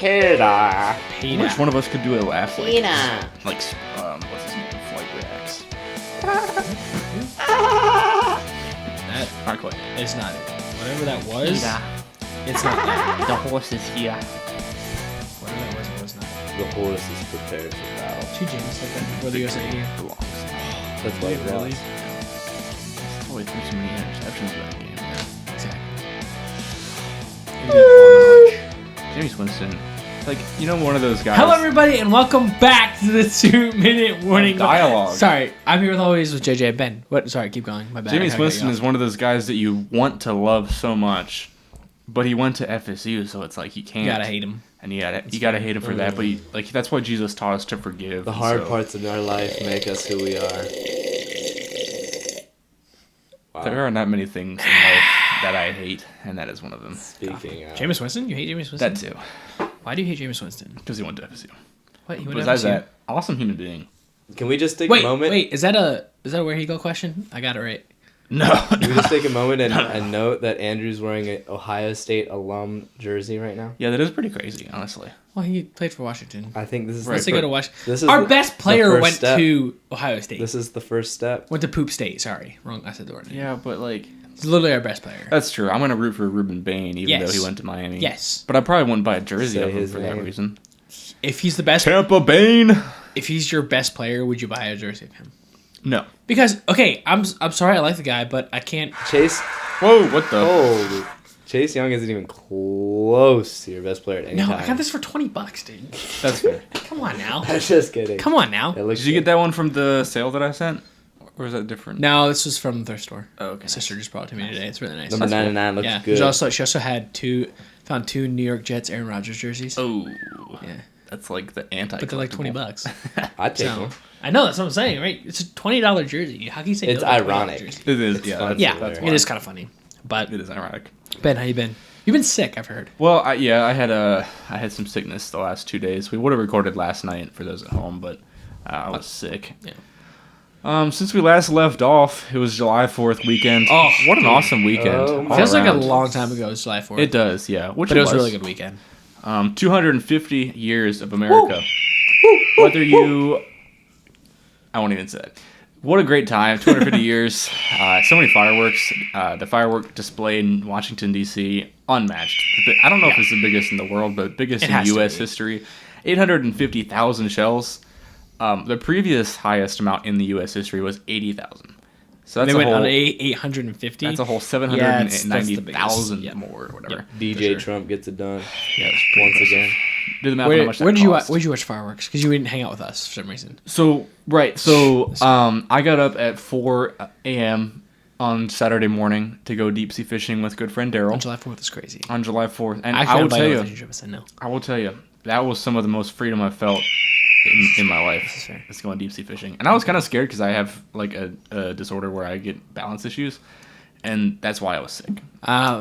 Peter. Which one of us could do a laugh like, Peter. what's his name? Flight reacts. That Not quite. is not it. Whatever that was, Peter. it's not that. The horse is here. Whatever that was, it was not. The horse is prepared for battle. 2 James like that before the USA game. Belongs. That's why it Really? lost. Probably threw so many interceptions that game. Yeah, exactly. James Winston. Like, you know, one of those guys. Hello, everybody, and welcome back to the 2-minute warning. Dialogue. Sorry, I'm here with always with JJ and Ben. What? Sorry, keep going. My bad. James Winston is one of those guys that you want to love so much, but he went to FSU, so it's like you can't. You gotta hate him. And you gotta hate him for that. But that's why Jesus taught us to forgive. The hard parts in our life make us who we are. Wow. There aren't that many things in life that I hate, and that is one of them. Speaking of. Jameis Winston? You hate Jameis Winston? That too, Why do you hate Jameis Winston? because he went to FSU. What? He went to Besides FSU? that, awesome human being. Can we just take Wait, a moment? wait. Is that a where he go question? I got it right. No, Can we just take a moment and note that Andrew's wearing an Ohio State alum jersey right now? yeah, that is pretty crazy, honestly. Well, he played for Washington. I think this is Let's the go fir- to Washington. This is Our the- best the player first went step. to Ohio State. This is the first step. Went to Poop State. Sorry, wrong. I said the word. Yeah, but like He's literally our best player. that's true. I'm gonna root for Ruben Bain, even Yes. though he went to Miami. Yes. but I probably wouldn't buy a jersey Say of him his for that name. reason. If he's the best, Tampa Bain. if he's your best player, would you buy a jersey of him? No. Because okay, I'm sorry, I like the guy, but I can't. Chase. Whoa, what the? Oh, Chase Young isn't even close to your best player at any No, time. I got this for $20, dude. That's fair. Come on now. I'm just kidding. Come on now. It looks Did you get good. that one from the sale that I sent? Or is that different? No, this was from the thrift store. Oh, okay. My sister just brought it to me today. It's really nice. Number 99 looks Yeah. good. She also had found two New York Jets Aaron Rodgers jerseys. Oh. Yeah. That's like the anti. But they're like $20. I'd take So one. I know that's what I'm saying, right? It's a $20 jersey. How can you say It's no to a $20 ironic. jersey? It is, It's yeah. fun. That's, Yeah, that's it why. is kind of funny. But It is ironic. Ben, how you been? You've been sick, I've heard. Well, I had some sickness the last 2 days. We would have recorded last night for those at home, but I was sick. Yeah. Since we last left off, it was July 4th weekend. Oh, what an awesome weekend! Oh, all Feels like a around. long time ago. It was July 4th. It does, yeah. Which But it was a really good weekend. 250 years of America. Whether you, I won't even say it. What a great time! 250 years. So many fireworks. The firework display in Washington D.C. unmatched. I don't know if it's the biggest in the world, but biggest It in has to U.S. be. history. 850,000 shells. The previous highest amount in the U.S. history was 80,000. So that's They a went whole. on 850. That's a whole that's the 790,000 biggest. more, or whatever. DJ For sure. Trump gets it done Yeah, it's pretty once impressive. again. Do the math on how much that Where'd you cost. watch fireworks? Because you didn't hang out with us for some reason. So I got up at 4 a.m. on Saturday morning to go deep sea fishing with good friend On Daryl July 4th is crazy. on July 4th, and Actually, I will tell you, relationship. I said no. I will tell you, that was some of the most freedom I felt in my life. This is fair. Is going deep sea fishing, and I was kind of scared because I have like a disorder where I get balance issues, and that's why I was sick.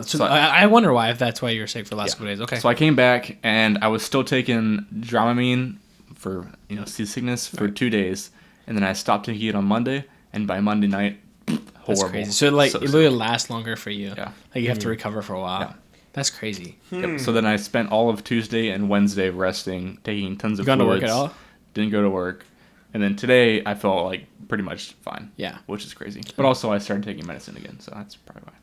So I wonder why, if that's why you were sick for the last couple days. Okay. So I came back and I was still taking Dramamine for seasickness for 2 days, and then I stopped taking it on Monday, and by Monday night, horrible. That's crazy. So it sick. literally lasts longer for you. Yeah. Like you have to recover for a while. Yeah. That's crazy. Yep. So then I spent all of Tuesday and Wednesday resting, taking tons of Gone to work fluids. at all? Didn't go to work. And then today I felt like pretty much fine. Yeah. Which is crazy. But also I started taking medicine again, so that's probably why.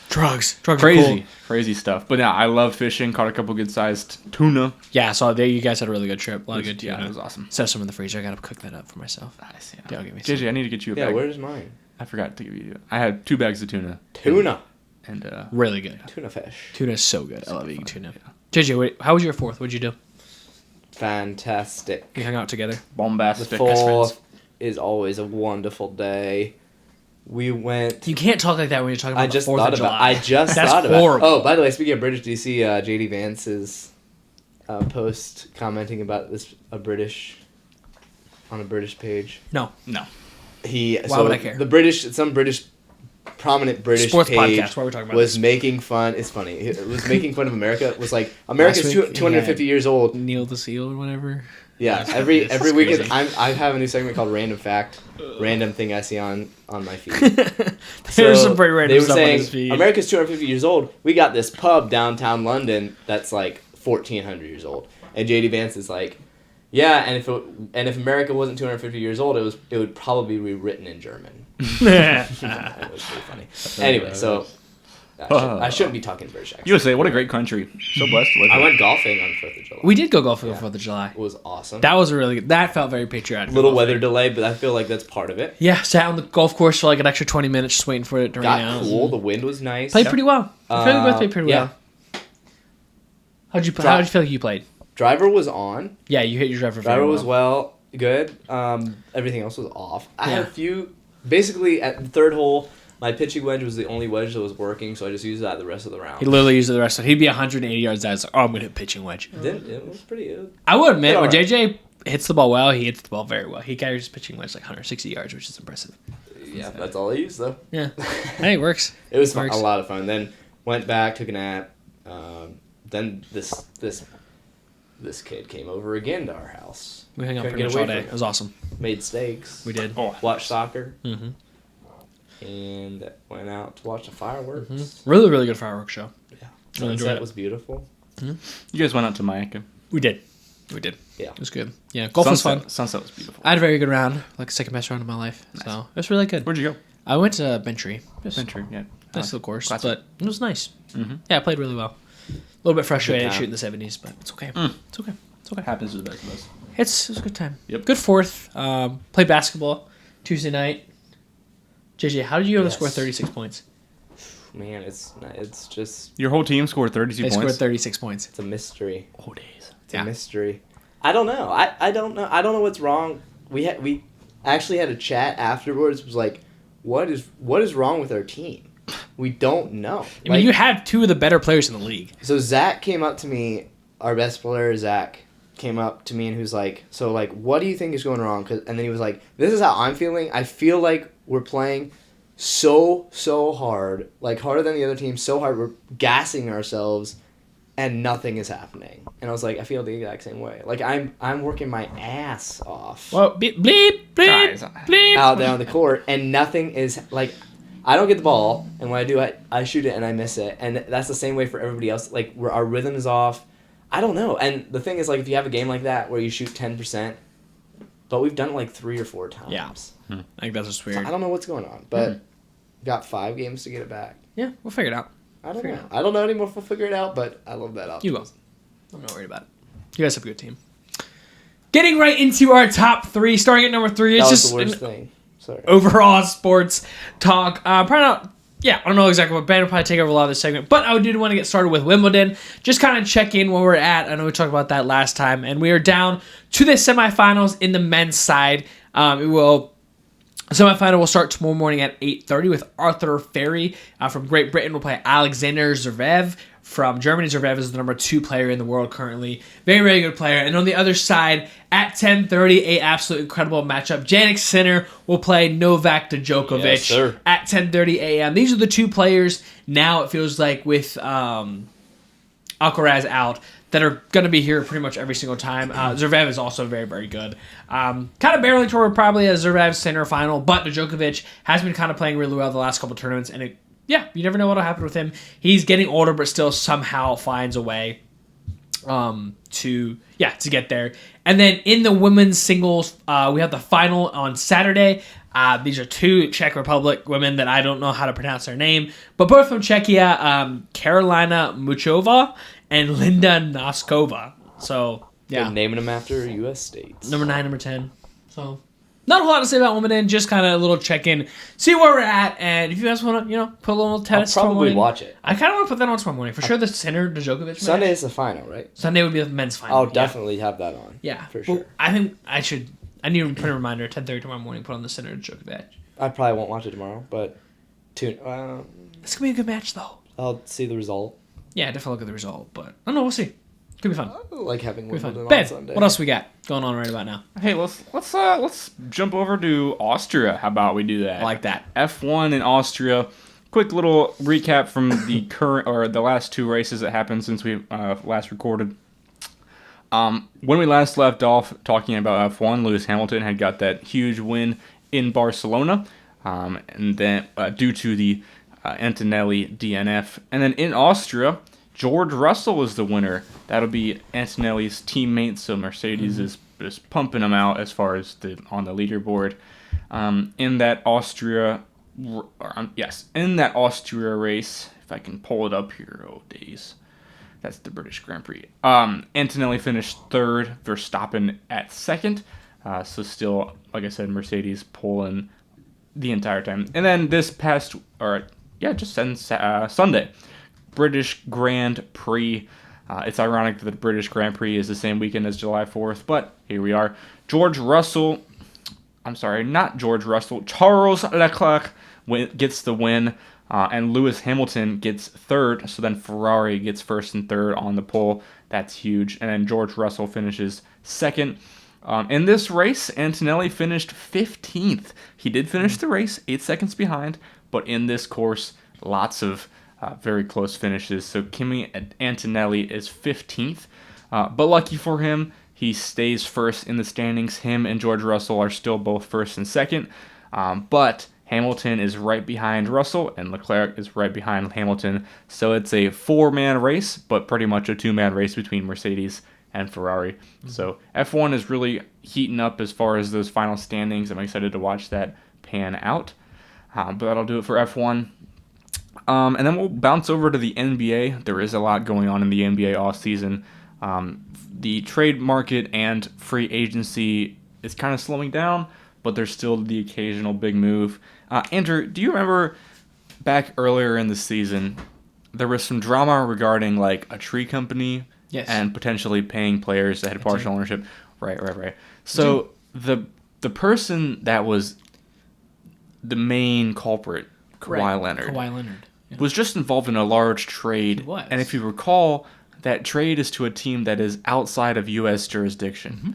Drugs are Crazy. cool. Crazy stuff. But yeah, I love fishing. Caught a couple good sized tuna. Yeah. So there, you guys had a really good trip. A lot of good tuna. Yeah, it was awesome. Still have some in the freezer. I gotta cook that up for myself. Nice. Yeah. Yeah, I'll give me some. JJ, I need to get you a Yeah, bag. where's mine? I forgot to give you. I had 2 bags of tuna. Tuna. And Really good. Tuna fish. Tuna is so good. I love eating tuna. JJ, how was your 4th? What'd you do? Fantastic. We hung out together. The bombastic. Best friends. 4th is always a wonderful day. We went. You can't talk like that when you're talking about I just the 4th thought of about. July. I just That's thought about. horrible. Oh, by the way, speaking of British DC, JD Vance's post commenting about this on a British page. No. Why would I care? Some prominent British Sports page podcast. Why we're talking about was this. making fun. It's funny. It was making fun of America. It was like America's Last week, 250 years old. Neil the Seal or whatever. Yeah, every week crazy. I have a new segment called Random Fact, random thing I see on my feed. There's some pretty random they were stuff saying, on his feed. America's 250 years old. We got this pub downtown London that's like 1,400 years old. And JD Vance is like, yeah, and if America wasn't 250 years old, it would probably be written in German. It was pretty funny. Anyway, so I shouldn't be talking British accent. USA, what a great country. So blessed to live I here. went golfing on 4th of July. We did go golfing on 4th of July. It was awesome. That was really good. That felt very patriotic. Little weather delay, but I feel like that's part of it. Yeah, sat on the golf course for like an extra 20 minutes just waiting for it to rain Got out. cool. The wind was nice. Played pretty well. I feel like we both played pretty well. How'd you feel like you played? Driver was on. Yeah, you hit your driver very Driver well. was good. Everything else was off. I had a few. Basically, at the third hole, my pitching wedge was the only wedge that was working, so I just used that the rest of the round. He literally used it the rest of it. He'd be 180 yards out. I was like, I'm going to hit pitching wedge. It was pretty good. I would admit, when Alright. JJ hits the ball well, he hits the ball very well. He carries his pitching wedge like 160 yards, which is impressive. Yeah, that's all I used, though. Yeah. Hey, it works. It was fun, Works. a lot of fun. Then went back, took a nap. Then this kid came over again to our house. We hung out Couldn't pretty get much away all day. from It him. was awesome. Made steaks. We did. Watched soccer. Mm-hmm. And went out to watch the fireworks. Mm-hmm. Really, really good fireworks show. Yeah. Really enjoyed Sunset it. was beautiful. You guys went out to Mayaca. We did. Yeah. It was good. Yeah, golf was fun. Sunset was beautiful. I had a very good round, like second best round of my life. Nice. So it was really good. Where'd you go? I went to Bentry. Venture, yeah. Nice little course, classic. but it was nice. Mm-hmm. Yeah, I played really well. A little bit frustrated Good time. shooting the 70s, but it's okay. Mm. It's okay. It's okay. Happens to the best of us. It was a good time. Yep. Good fourth. Played basketball Tuesday night. JJ, how did you able to Yes. score 36 points? Man, it's just Your whole team scored 32 They points. scored 36 points. it's a mystery. Oh, days. It's a mystery. I don't know. I don't know. I don't know what's wrong. We actually had a chat afterwards. It was like, what is wrong with our team? We don't know. I mean, you have two of the better players in the league. So Zach came up to me, our best player, Zach, came up to me and who's like, so like, what do you think is going wrong? And then he was like, this is how I'm feeling. I feel like we're playing so hard, like harder than the other team, so hard. We're gassing ourselves, and nothing is happening. And I was like, I feel the exact same way. Like I'm working my ass off Well, bleep, bleep, Guys. bleep. out there on the court, and nothing is like. I don't get the ball, and when I do, I shoot it and I miss it, and that's the same way for everybody else. Like our rhythm is off. I don't know. And the thing is, like, if you have a game like that where you shoot 10%, but we've done it like 3 or 4 times. Yeah. I think that's just So weird. I don't know what's going on, but got 5 games to get it back. Yeah, we'll figure it out. I don't Figure know. it I don't know anymore if we'll figure it out, but I love that option. You will. I'm not worried about it. You guys have a good team. Getting right into our top 3, starting at number 3. That It's was just the worst an thing. Sorry. overall sports talk. Probably not. Yeah, I don't know exactly what band will probably take over a lot of this segment, but I did want to get started with Wimbledon. Just kind of check in where we're at. I know we talked about that last time, and we are down to the semifinals in the men's side. Semifinal will start tomorrow morning at 8:30 with Arthur Ferry from Great Britain. Will play Alexander Zverev from Germany. Zverev is the number 2 player in the world currently. Very, very good player. And on the other side, at 10:30, a absolutely incredible matchup. Jannik Sinner will play Novak Djokovic Yes, sir. at 10:30 a.m. These are the 2 players now, it feels like, with Alcaraz out, that are going to be here pretty much every single time. Zverev is also very, very good. Kind of barreling toward probably a Zverev Sinner final, but Djokovic has been kind of playing really well the last couple tournaments, and you never know what'll happen with him. He's getting older, but still somehow finds a way to get there. And then in the women's singles, we have the final on Saturday. These are 2 Czech Republic women that I don't know how to pronounce their name, but both from Czechia, Carolina Muchova and Linda Noskova. So, yeah. They're naming them after U.S. states. Number 9, number 10. So, not a whole lot to say about Wimbledon, just kind of a little check-in, see where we're at, and if you guys want to, put a little I'll tennis tomorrow probably morning. watch it. I kind of want to put that on tomorrow morning. For sure, the Sinner Djokovic match. Sunday is the final, right? Sunday would be the men's final. I'll yeah. definitely have that on. Yeah. For Well, sure. I think I need to put a reminder, 10:30 tomorrow morning, put on the Sinner Djokovic. I probably won't watch it tomorrow, but It's going to be a good match, though. I'll see the result. Yeah, definitely look at the result, but I don't know, we'll see. Could be fun. I like having Could be fun. Wimbledon on Ben, Sunday. what else we got going on right about now? Hey, let's jump over to Austria. How about we do that? I like that. F1 in Austria. Quick little recap from the current or the last 2 races that happened since we last recorded. When we last left off talking about F1, Lewis Hamilton had got that huge win in Barcelona, and then due to the Antonelli DNF, and then in Austria, George Russell is the winner. That'll be Antonelli's teammate, so Mercedes is pumping him out as far as on the leaderboard. In that Austria race, if I can pull it up here, oh days. That's the British Grand Prix. Antonelli finished third, Verstappen at second. So still, like I said, Mercedes pulling the entire time. And then Sunday, British Grand Prix. It's ironic that the British Grand Prix is the same weekend as July 4th, but here we are. Charles Leclerc gets the win, and Lewis Hamilton gets third, so then Ferrari gets first and third on the pole. That's huge. And then George Russell finishes second. In this race, Antonelli finished 15th. He did finish the race 8 seconds behind, but in this course, lots of very close finishes. So Kimi Antonelli is 15th, but lucky for him, he stays first in the standings. Him and George Russell are still both first and second, but Hamilton is right behind Russell, and Leclerc is right behind Hamilton. So it's a 4-man race, but pretty much a 2-man race between Mercedes and Ferrari. So F1 is really heating up as far as those final standings. I'm excited to watch that pan out. But that'll do it for F1. And then we'll bounce over to the NBA. There is a lot going on in the NBA offseason. The trade market and free agency is kind of slowing down, but there's still the occasional big move. Andrew, do you remember back earlier in the season, there was some drama regarding like a tree company and potentially paying players that had partial ownership? Right. So the person that was the main culprit, Kawhi Leonard, was just involved in a large trade. He was. And if you recall, that trade is to a team that is outside of U.S. jurisdiction. Mm-hmm.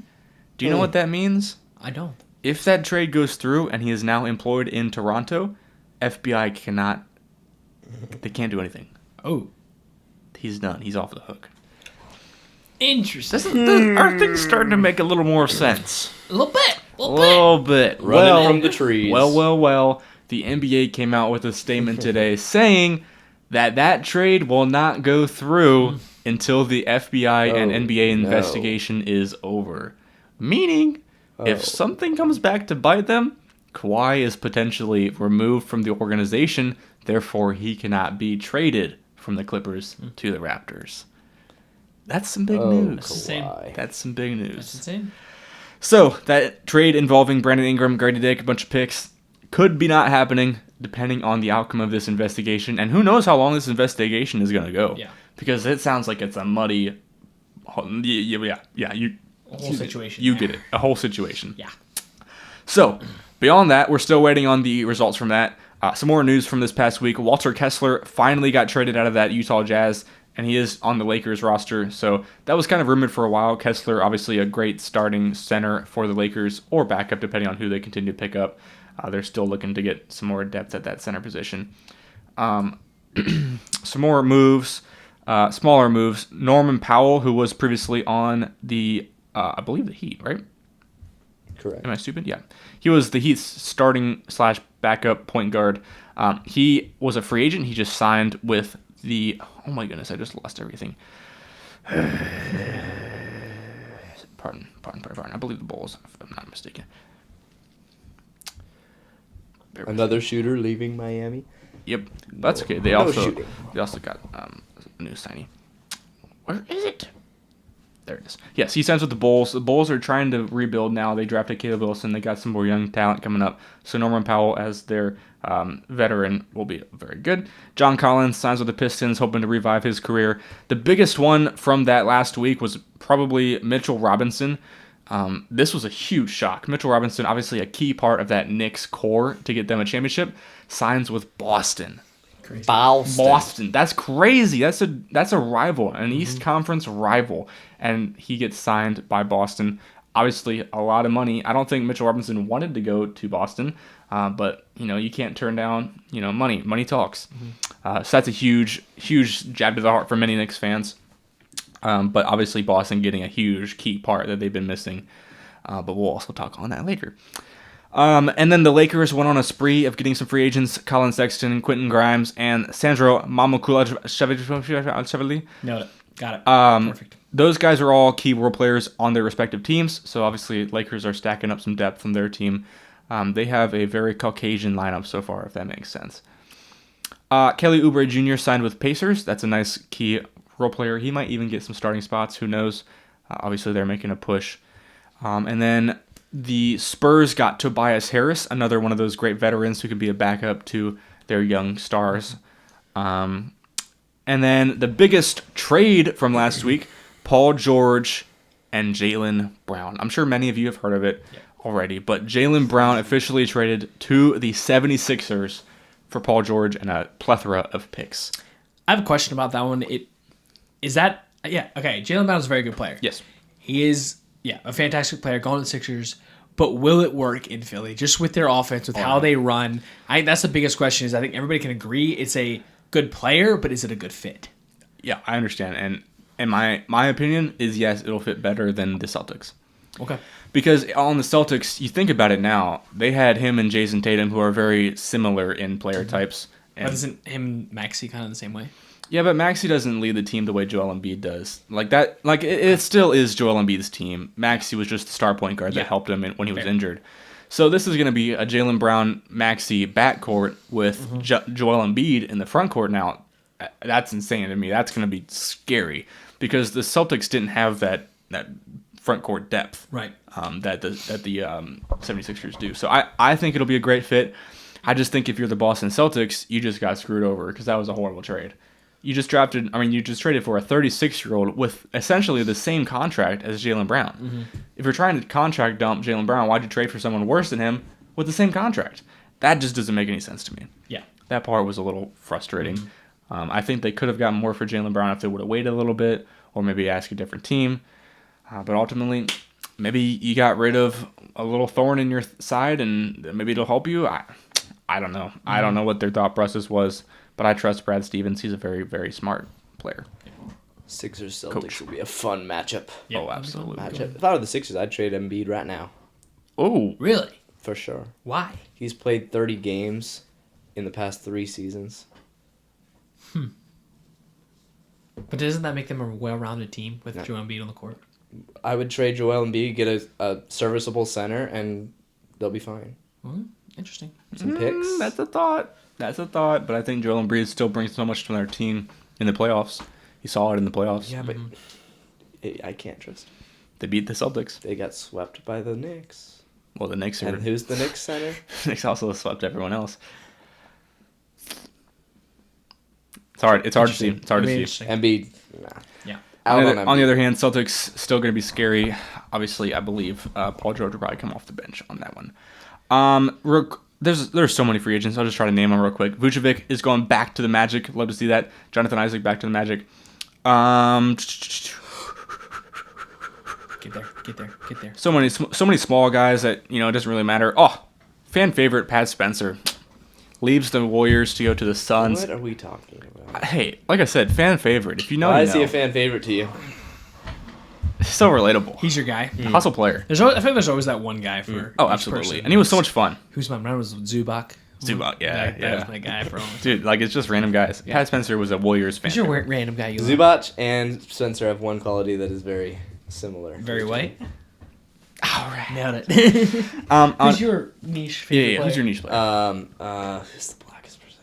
Do you know what that means? I don't. If that trade goes through and he is now employed in Toronto, FBI cannot... They can't do anything. Oh. He's done. He's off the hook. Interesting. Are things starting to make a little more sense? A little bit. Running from the trees. Well. The NBA came out with a statement today saying that trade will not go through until the FBI and NBA investigation is over. Meaning, if something comes back to bite them, Kawhi is potentially removed from the organization, therefore he cannot be traded from the Clippers to the Raptors. That's some big news. That's some big news. That's insane. So, that trade involving Brandon Ingram, Grady Dick, a bunch of picks, could be not happening depending on the outcome of this investigation. And who knows how long this investigation is going to go. Yeah. Because it sounds like it's a muddy... A whole situation. You get it. A whole situation. Yeah. So, beyond that, we're still waiting on the results from that. Some more news from this past week. Walter Kessler finally got traded out of that Utah Jazz, and he is on the Lakers roster. So that was kind of rumored for a while. Kessler, obviously a great starting center for the Lakers, or backup, depending on who they continue to pick up. They're still looking to get some more depth at that center position. Some more moves, smaller moves. Norman Powell, who was previously on the, I believe the Heat, right? Correct. Am I stupid? Yeah. He was the Heat's starting / backup point guard. He was a free agent. He just signed with the... Oh my goodness, I just lost everything. Pardon. I believe the Bulls, if I'm not mistaken. Another shooter leaving Miami? Yep. That's okay. They also got a new signing. Where is it? There it is. Yes, he signs with the Bulls. The Bulls are trying to rebuild now. They drafted Caleb Wilson. They got some more young talent coming up. So Norman Powell, as their veteran, will be very good. John Collins signs with the Pistons, hoping to revive his career. The biggest one from that last week was probably Mitchell Robinson. This was a huge shock. Mitchell Robinson, obviously a key part of that Knicks core to get them a championship, signs with Boston. Crazy. Boston. That's crazy. That's a rival, an East Conference rival, and he gets signed by Boston. Obviously, a lot of money. I don't think Mitchell Robinson wanted to go to Boston, but you can't turn down money. Money talks. So that's a huge jab to the heart for many Knicks fans. But obviously, Boston getting a huge key part that they've been missing. But we'll also talk on that later. And then the Lakers went on a spree of getting some free agents: Colin Sexton, Quentin Grimes, and Sandro Mamukelashvili. Nailed it. Got it. Perfect. Those guys are all key role players on their respective teams. So obviously, Lakers are stacking up some depth from their team. They have a very Caucasian lineup so far, if that makes sense. Kelly Oubre Jr. signed with Pacers. That's a nice key role player. He might even get some starting spots. Who knows? Obviously, they're making a push. And then the Spurs got Tobias Harris, another one of those great veterans who could be a backup to their young stars. And then the biggest trade from last week, Paul George and Jaylen Brown. I'm sure many of you have heard of it already, but Jaylen Brown officially traded to the 76ers for Paul George and a plethora of picks. I have a question about that one. Okay, Jaylen Brown is a very good player. Yes. He is, a fantastic player going to the Sixers, but will it work in Philly? Just with their offense, with how they run. I think that's the biggest question is I think everybody can agree it's a good player, but is it a good fit? Yeah, I understand. And my opinion is yes, it'll fit better than the Celtics. Okay. Because on the Celtics, you think about it now, they had him and Jason Tatum, who are very similar in player types. But isn't him and Maxey kind of the same way? Yeah, but Maxey doesn't lead the team the way Joel Embiid does. It still is Joel Embiid's team. Maxey was just the star point guard that helped him when he was injured. So this is going to be a Jaylen Brown Maxey backcourt with Joel Embiid in the front court. Now, that's insane to me. That's going to be scary because the Celtics didn't have that front court depth, right? That the 76ers do. So I think it'll be a great fit. I just think if you're the Boston Celtics, you just got screwed over because that was a horrible trade. You just traded for a 36-year-old with essentially the same contract as Jaylen Brown. Mm-hmm. If you're trying to contract dump Jaylen Brown, why'd you trade for someone worse than him with the same contract? That just doesn't make any sense to me. Yeah. That part was a little frustrating. Mm-hmm. I think they could have gotten more for Jaylen Brown if they would have waited a little bit or maybe ask a different team. But ultimately, maybe you got rid of a little thorn in your side and maybe it'll help you. I don't know. Mm-hmm. I don't know what their thought process was, but I trust Brad Stevens. He's a very, very smart player. Sixers Celtics will be a fun matchup. Yeah, oh, absolutely. If I were the Sixers, I'd trade Embiid right now. Oh, really? For sure. Why? He's played 30 games in the past 3 seasons. But doesn't that make them a well-rounded team with Joel Embiid on the court? I would trade Joel Embiid, get a serviceable center, and they'll be fine. Interesting. Some picks. That's a thought. But I think Joel Embiid still brings so much to their team in the playoffs. You saw it in the playoffs. Yeah, but I can't trust him. They beat the Celtics. They got swept by the Knicks. Well, the Knicks are... And who's the Knicks center? The Knicks also swept everyone else. It's hard to see. Embiid, nah. Yeah. On the other hand, Celtics still going to be scary. Obviously, I believe Paul George will probably come off the bench on that one. There's so many free agents. I'll just try to name them real quick. Vucevic is going back to the Magic. Love to see that. Jonathan Isaac back to the Magic. Get there. So many small guys that it doesn't really matter. Oh, fan favorite Pat Spencer leaves the Warriors to go to the Suns. What are we talking about? Hey, like I said, fan favorite. If you know, Why is he a fan favorite to you? So relatable. He's your guy. Hustle player. I think there's always that one guy for. Oh, absolutely. And he was so much fun. Who's my man? Was Zubac? Yeah. That was my guy for. Dude, it's just random guys. Yeah. Pat Spencer was a Warriors fan. Who's your random guy? Zubac and Spencer have one quality that is very similar. Very white. All right. Nailed it. Who's your niche favorite player? Who's your niche player? Who's the blackest person?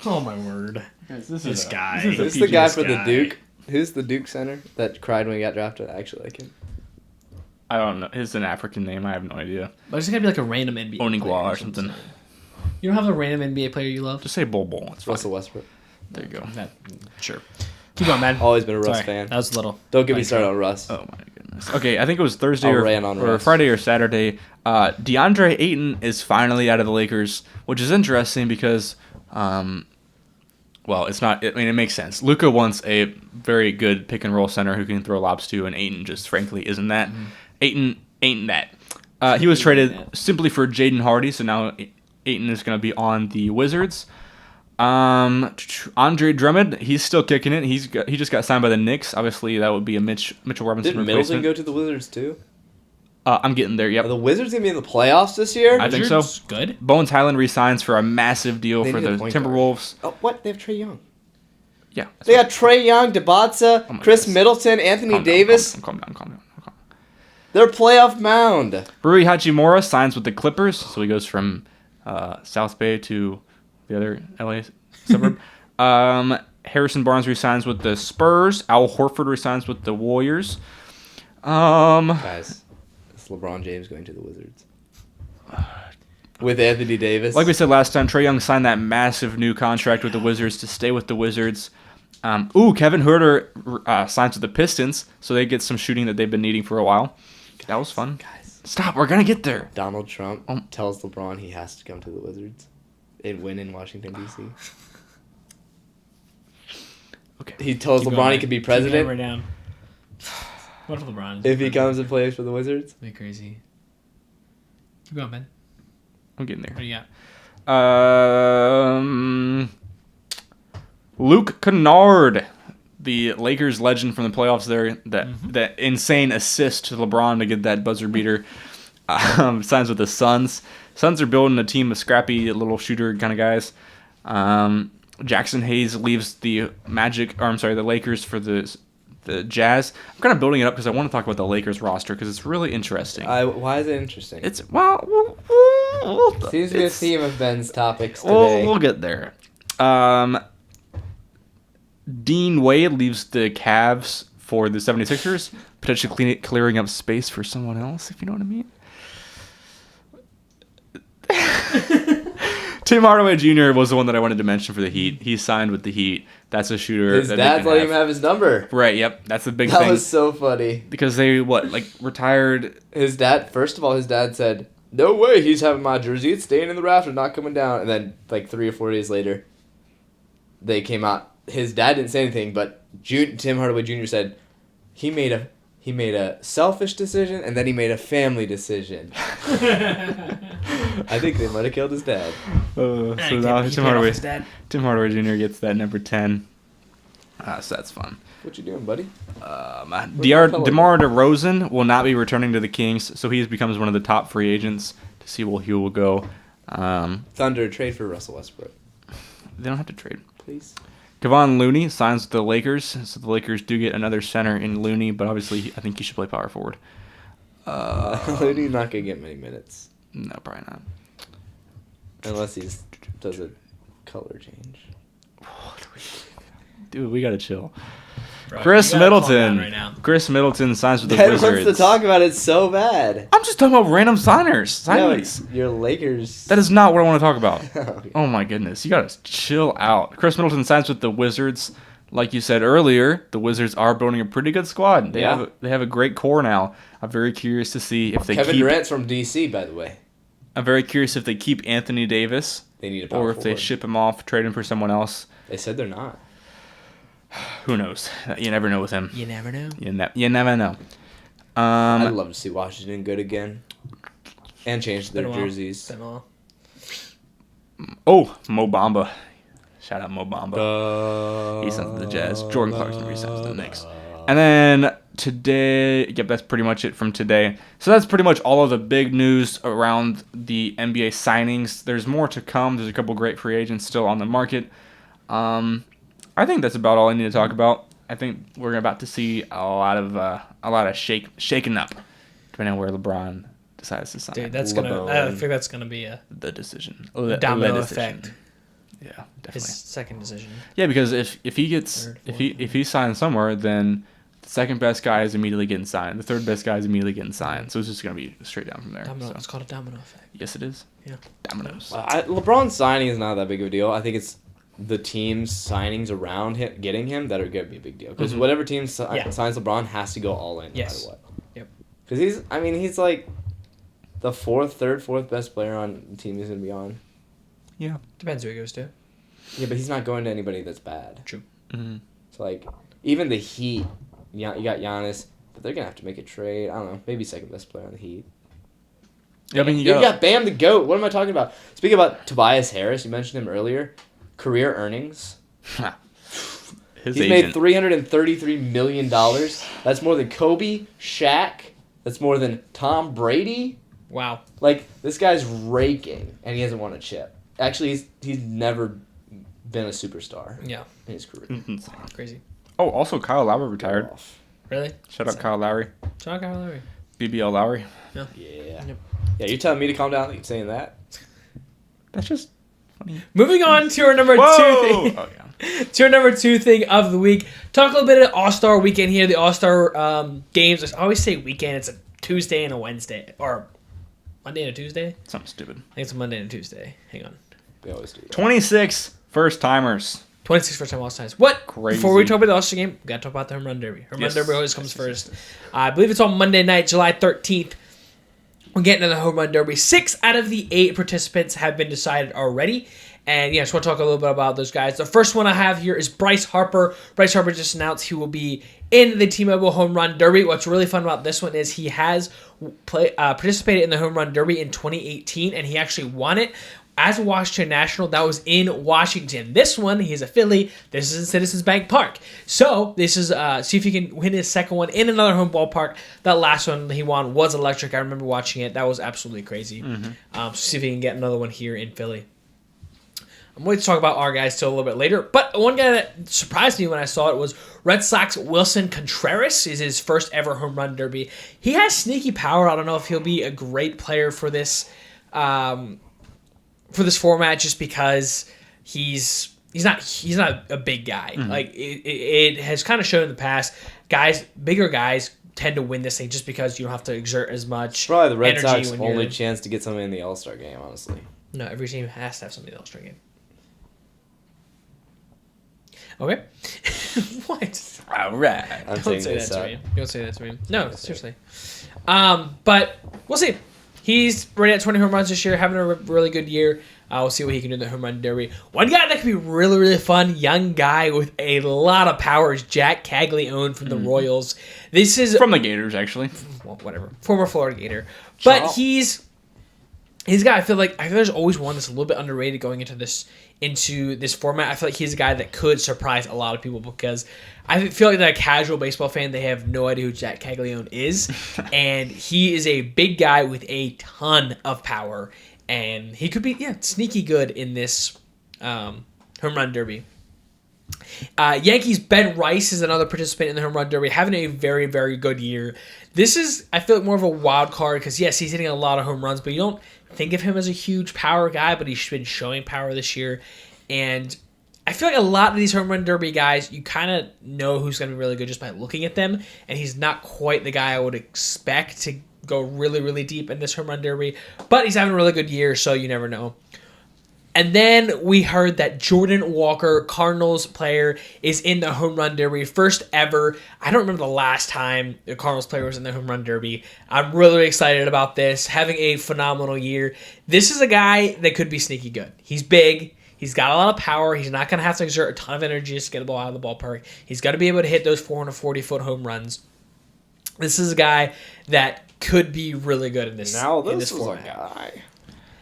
Oh my word. Guys, this guy. Who's the guy for the Duke? Who's the Duke center that cried when he got drafted? I actually like him. I don't know. It's an African name. I have no idea. But it's gonna be like a random NBA Onigwa or something. You don't have a random NBA player you love? Just say Bol Bol. It's Russell Westbrook. There you go. Sure. Keep going, man. Always been a Russ fan. That was little. Don't get me started on Russ. Oh my goodness. Okay, I think it was Thursday or Russ. Friday or Saturday. DeAndre Ayton is finally out of the Lakers, which is interesting because, it's not. It makes sense. Luka wants a very good pick and roll center who can throw lobs to, and Ayton just frankly isn't that. Ayton ain't that. He was traded simply for Jaden Hardy, so now Ayton is going to be on the Wizards. Andre Drummond, he's still kicking it. He just got signed by the Knicks. Obviously, that would be a Mitchell Robinson Didn't replacement. Middleton go to the Wizards too? I'm getting there. Yep. Are the Wizards gonna be in the playoffs this year? I think so. Wizards, good. Bones Highland resigns for a massive deal They for need a the point guard. Timberwolves. Oh, what? They have Trae Young. Yeah. They got Trae Young, DeBatsa, my Chris goodness. Middleton, Anthony Calm down, Davis. Calm down. They're playoff mound. Rui Hachimura signs with the Clippers, so he goes from South Bay to the other LA suburb. Harrison Barnes resigns with the Spurs. Al Horford resigns with the Warriors. Guys, it's LeBron James going to the Wizards. With Anthony Davis. Like we said last time, Trae Young signed that massive new contract with the Wizards to stay with the Wizards. Kevin Huerter signs with the Pistons, so they get some shooting that they've been needing for a while. That was fun. Guys. Stop, we're going to get there. Donald Trump tells LeBron he has to come to the Wizards and win in Washington, D.C. Okay. He tells Keep LeBron going, he could be Keep president hammering down. What if LeBron? if he comes and plays for the Wizards. Be crazy. Keep going, Ben. I'm getting there. What do you got? Luke Kennard, the Lakers legend from the playoffs there, that insane assist to LeBron to get that buzzer beater, signs with the Suns. Suns are building a team of scrappy little shooter kind of guys. Jackson Hayes leaves the Lakers for the Jazz. I'm kind of building it up because I want to talk about the Lakers roster because it's really interesting. Why is it interesting? It's Seems to be a theme of Ben's topics today. We'll get there. Dean Wade leaves the Cavs for the 76ers, potentially clearing up space for someone else, if you know what I mean. Tim Hardaway Jr. was the one that I wanted to mention for the Heat. He signed with the Heat. That's a shooter. His dad let him have his number. Right, yep. That's the big That thing. was so funny. Because they, retired... His dad, first of all, his dad said, "No way he's having my jersey. It's staying in the rafters, not coming down." And then, 3 or 4 days later, they came out. His dad didn't say anything, but Tim Hardaway Jr. said he made a selfish decision, and then he made a family decision. I think they might have killed his dad. So now Tim Hardaway Jr. gets that number 10. So that's fun. What you doing, buddy? DeMar DeRozan will not be returning to the Kings, so he becomes one of the top free agents to see where he will go. Thunder, trade for Russell Westbrook. They don't have to trade. Please. Kevon Looney signs with the Lakers, so the Lakers do get another center in Looney, but obviously I think he should play power forward. Looney's not going to get many minutes. No, probably not. Unless he does a color change. Dude, we got to chill. Bro, Chris you gotta calm down Middleton. right now. Chris Middleton signs with the Ben Wizards. wants to talk about it so bad. I'm just talking about random signings. No, your Lakers. That is not what I want to talk about. Okay. Oh my goodness, you gotta chill out. Chris Middleton signs with the Wizards. Like you said earlier, the Wizards are building a pretty good squad. They have a great core now. I'm very curious to see if they Kevin keep. Durant's from DC, by the way. I'm very curious if they keep Anthony Davis, They need a power or if they forward. ship him off, trade him for someone else. They said they're not. Who knows? You never know with him. You never know. You never know. I'd love to see Washington good again. And change their jerseys. Oh, Mo Bamba. Shout out Mo Bamba. He signs with the Jazz. Jordan Clarkson resigns with the Knicks. And then today, that's pretty much it from today. So that's pretty much all of the big news around the NBA signings. There's more to come. There's a couple great free agents still on the market. I think that's about all I need to talk about. I think we're about to see a lot of shaking up, depending on where LeBron decides to sign. Dude, I think that's gonna be a the decision. domino effect. Yeah, definitely. His second decision. Yeah, because if he signs somewhere, then the second best guy is immediately getting signed. The third best guy is immediately getting signed. So it's just gonna be straight down from there. It's called a domino effect. Yes, it is. Yeah. Dominoes. LeBron signing is not that big of a deal. I think it's the team's signings around him, getting him, that are going to be a big deal. Because whatever team signs LeBron has to go all in no matter what. Yep. Because he's like the third, fourth best player on the team he's going to be on. Yeah. Depends who he goes to. Yeah, but he's not going to anybody that's bad. True. Mm-hmm. So, even the Heat, you got Giannis, but they're going to have to make a trade. I don't know. Maybe second best player on the Heat. Yeah, I mean, you got Bam the GOAT. What am I talking about? Speaking about Tobias Harris, you mentioned him earlier. Career earnings. He's made $333 million. That's more than Kobe, Shaq, That's more than Tom Brady. Wow. Like, this guy's raking, and he hasn't won a chip. Actually, he's never been a superstar Yeah. in his career. Crazy. Oh, also Kyle Lowry retired. Really? Shout out Kyle Lowry. Shout out Kyle Lowry. BBL Lowry. Yeah. Yep. Yeah, you're telling me to calm down? You're saying that? That's just funny. Moving on to our number Whoa! two thing. Oh, yeah. To our number two thing of the week. Talk a little bit of All-Star weekend here. The All-Star games. I always say weekend. It's a Tuesday and a Wednesday. Or Monday and a Tuesday? Something stupid. I think it's a Monday and a Tuesday. Hang on. We always do that. 26 first-timers. 26 first time All-Stars. What? Crazy. Before we talk about the All-Star game, we got to talk about the Home Run Derby. Home Run Derby always comes first. I believe it's on Monday night, July 13th. We're getting to the Home Run Derby. 6 out of the 8 participants have been decided already. And yeah, so we'll talk a little bit about those guys. The first one I have here is Bryce Harper. Bryce Harper just announced he will be in the T-Mobile Home Run Derby. What's really fun about this one is he has participated in the Home Run Derby in 2018, and he actually won it as a Washington National. That was in Washington. This one, he's a Philly. This is in Citizens Bank Park. So this is see if he can win his second one in another home ballpark. That last one he won was electric. I remember watching it. That was absolutely crazy. See if he can get another one here in Philly. I'm going to talk about our guys still a little bit later. But one guy that surprised me when I saw it was Red Sox Wilson Contreras. Is his first ever home run derby. He has sneaky power. I don't know if he'll be a great player for this format, just because he's not a big guy. Like it has kind of shown in the past, bigger guys tend to win this thing just because you don't have to exert as much. Probably the Red energy Sox only chance to get somebody in the All-Star game, honestly. No, every team has to have somebody in the All-Star game. Okay. What? All right. I'm Don't saying say this that to up. me. Don't say that to me. No, seriously. But we'll see. He's already at 20 home runs this year, having a really good year. We'll see what he can do in the home run derby. One guy that could be really, really fun, young guy with a lot of power, is Jack Caglione from the Royals. This is From the Gators, actually. well, whatever, former Florida Gator, but he's a guy. I feel like there's always one that's a little bit underrated going into this format. I feel like he's a guy that could surprise a lot of people, because I feel like that a casual baseball fan, they have no idea who Jack Caglione is, and he is a big guy with a ton of power, and he could be sneaky good in this home run derby. Yankees Ben Rice is another participant in the home run derby, having a very, very good year. This is, I feel like, more of a wild card, because yes, he's hitting a lot of home runs, but you don't think of him as a huge power guy, but he's been showing power this year. And I feel like a lot of these home run derby guys, you kind of know who's going to be really good just by looking at them, and he's not quite the guy I would expect to go really, really deep in this home run derby, but he's having a really good year, so you never know. And then we heard that Jordan Walker, Cardinals player, is in the home run derby. First ever. I don't remember the last time the Cardinals player was in the home run derby. I'm really excited about this. Having a phenomenal year. This is a guy that could be sneaky good. He's big. He's got a lot of power. He's not going to have to exert a ton of energy just to get the ball out of the ballpark. He's got to be able to hit those 440-foot home runs. This is a guy that could be really good in this Now in this this was format. a guy.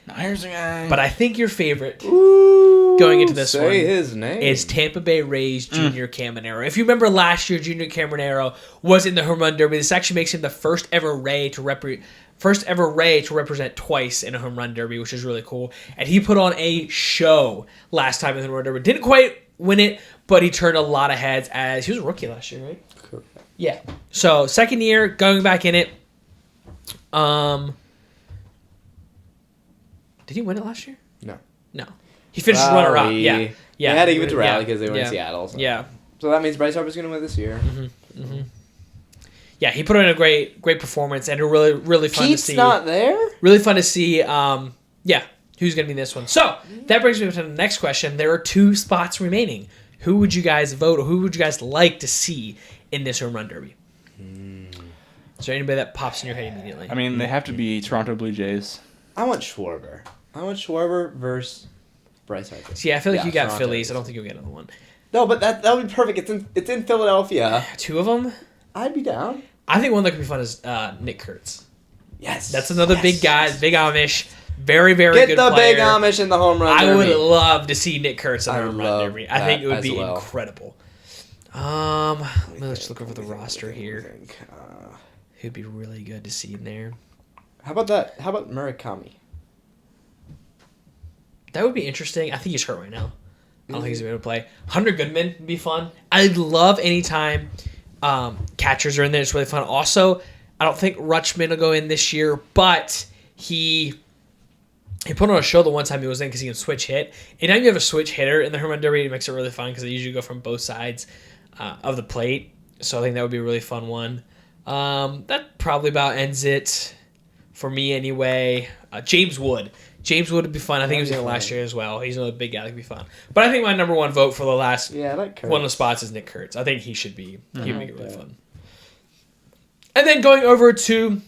Now here's a guy. But I think your favorite Ooh, going into this one say his name. is Tampa Bay Rays Junior Caminero. If you remember last year, Junior Caminero was in the home run derby. This actually makes him the first ever Ray to represent twice in a home run derby, which is really cool. And he put on a show last time in the home run derby. Didn't quite win it, but he turned a lot of heads, as he was a rookie last year, right? Correct. Yeah. So second year, going back in it. Did he win it last year? No. He finished runner up. Yeah. They had to give it to Raleigh because they were in Seattle. So. Yeah. So that means Bryce Harper's going to win this year. Yeah, he put in a great performance, and a really, really fun Pete's to see. not there? Really fun to see. Who's going to be in this one? So that brings me to the next question. There are 2 spots remaining. Who would you guys vote, or who would you guys like to see in this home run derby? Is there anybody that pops in your head immediately? I mean, they have to be Toronto Blue Jays. I want Schwarber versus Bryce Harper. See, I feel like you got Toronto. Phillies. I don't think you'll get another one. No, but that would be perfect. It's in Philadelphia. 2 of them? I'd be down. I think one that could be fun is Nick Kurtz. Yes. That's another big guy, big Amish, very, very Get good the player. big Amish in the home run I derby. would love to see Nick Kurtz in the I home run love derby. I think it would that be as well. incredible. Let's look over the roster here. who'd be really good to see in there. How about that? How about Murakami? That would be interesting. I think he's hurt right now. I don't think he's going to be able to play. Hunter Goodman would be fun. I love anytime catchers are in there. It's really fun. Also, I don't think Rutschman will go in this year, but he put on a show the one time he was in because he can switch hit. Anytime you have a switch hitter in the Home Run Derby, it makes it really fun because they usually go from both sides of the plate. So I think that would be a really fun one. That probably about ends it for me anyway. James Wood. James Wood would be fun. I think he was in it last year as well. He's another big guy that could be fun. But I think my number one vote for the last I like Kurtz. one of the spots is Nick Kurtz. I think he should be. He would make it really fun. And then going over to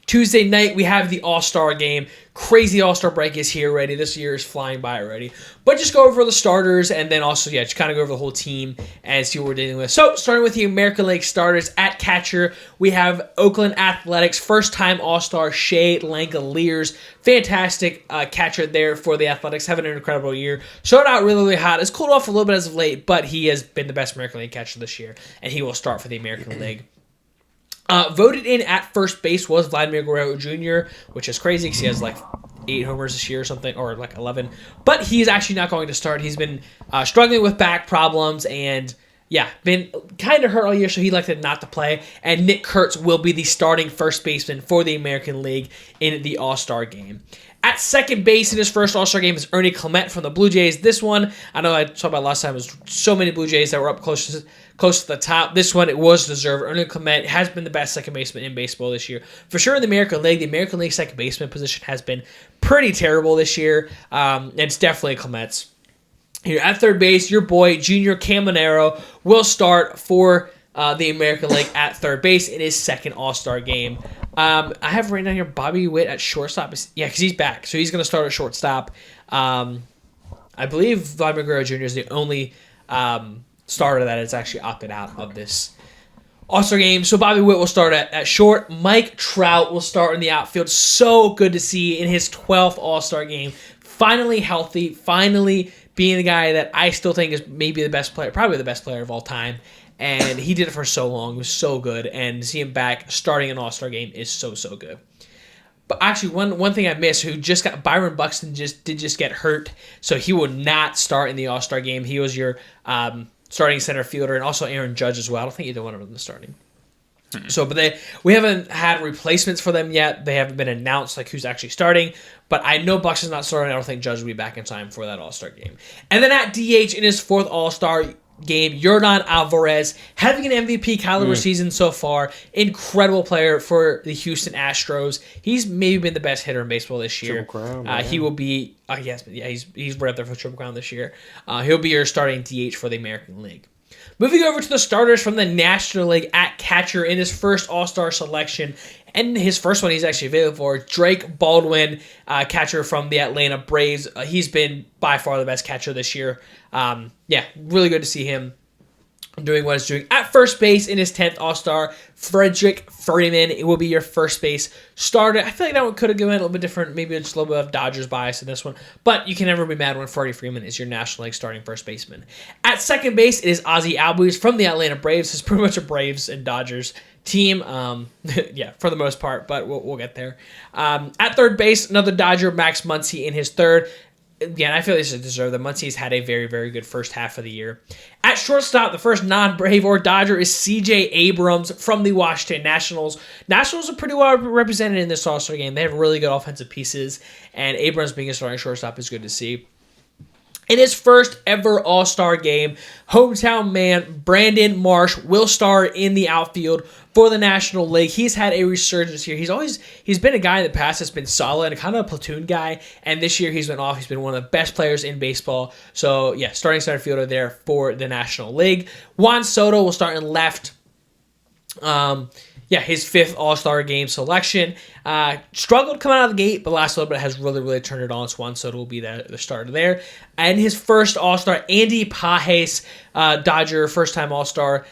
Tuesday night, we have the All-Star game. Crazy All-Star break is here already. This year is flying by already. But just go over the starters and then also, just kind of go over the whole team and see what we're dealing with. So, starting with the American League starters at catcher, we have Oakland Athletics first-time All-Star Shea Langoliers. Fantastic catcher there for the Athletics, having an incredible year. Started out really, really hot. It's cooled off a little bit as of late, but he has been the best American League catcher this year, and he will start for the American League. Voted in at first base was Vladimir Guerrero Jr., which is crazy because he has like 8 homers this year or something, or like 11. But he's actually not going to start. He's been struggling with back problems and, been kind of hurt all year, so he elected not to play. And Nick Kurtz will be the starting first baseman for the American League in the All-Star game. At second base in his first All-Star game is Ernie Clement from the Blue Jays. This one, I know I talked about last time, was so many Blue Jays that were up close to the top. This one, it was deserved. Ernie Clement has been the best second baseman in baseball this year. For sure in the American League second baseman position has been pretty terrible this year. And it's definitely Clement's. Here at third base, your boy, Junior Caminero, will start for the American League at third base in his second All-Star game. I have right now here Bobby Witt at shortstop. Because he's back, so he's going to start at shortstop. I believe Vladimir Guerrero Jr. is the only starter that has actually opted out of this All-Star game. So Bobby Witt will start at short. Mike Trout will start in the outfield. So good to see in his 12th All-Star game. Finally healthy. Finally being the guy that I still think is maybe the best player, probably the best player of all time. And he did it for so long. It was so good. And to see him back starting an All-Star game is so, so good. But actually, one thing I missed, Byron Buxton did get hurt. So he will not start in the All-Star game. He was your starting center fielder, and also Aaron Judge as well. I don't think either one of them is starting. So, but we haven't had replacements for them yet. They haven't been announced like who's actually starting. But I know Buxton's not starting. I don't think Judge will be back in time for that All-Star game. And then at DH in his 4th All-Star game, Yordan Alvarez, having an MVP caliber season so far. Incredible player for the Houston Astros. He's maybe been the best hitter in baseball this year. Triple Crown, he will be, he's right up there for Triple Crown this year. He'll be your starting DH for the American League. Moving over to the starters from the National League at catcher in his first All-Star selection. And his first one he's actually available for, Drake Baldwin, catcher from the Atlanta Braves. He's been by far the best catcher this year. Really good to see him doing what he's doing. At first base in his 10th All-Star, Frederick Freeman will be your first base starter. I feel like that one could have given it a little bit different, maybe just a little bit of Dodgers bias in this one, but you can never be mad when Freddie Freeman is your National League starting first baseman. At second base, it is Ozzie Albies from the Atlanta Braves. It's pretty much a Braves and Dodgers team, for the most part, but we'll get there. At third base, another Dodger, Max Muncy in his third. Yeah, I feel this is deserved. The Muncy's had a very, very good first half of the year. At shortstop, the first non-Brave or Dodger is C.J. Abrams from the Washington Nationals. Nationals are pretty well represented in this All-Star game. They have really good offensive pieces, and Abrams being a starting shortstop is good to see. In his first ever All-Star game, hometown man Brandon Marsh will start in the outfield for the National League. He's had a resurgence here. He's been a guy in the past that's been solid and kind of a platoon guy, and this year he's been off. He's been one of the best players in baseball. So, starting center fielder there for the National League. Juan Soto will start in left. His 5th All-Star game selection. Struggled coming out of the gate, but last little bit has really, really turned it on. So Juan Soto will be the starter there. And his first All-Star, Andy Pages, Dodger, first-time All-Star.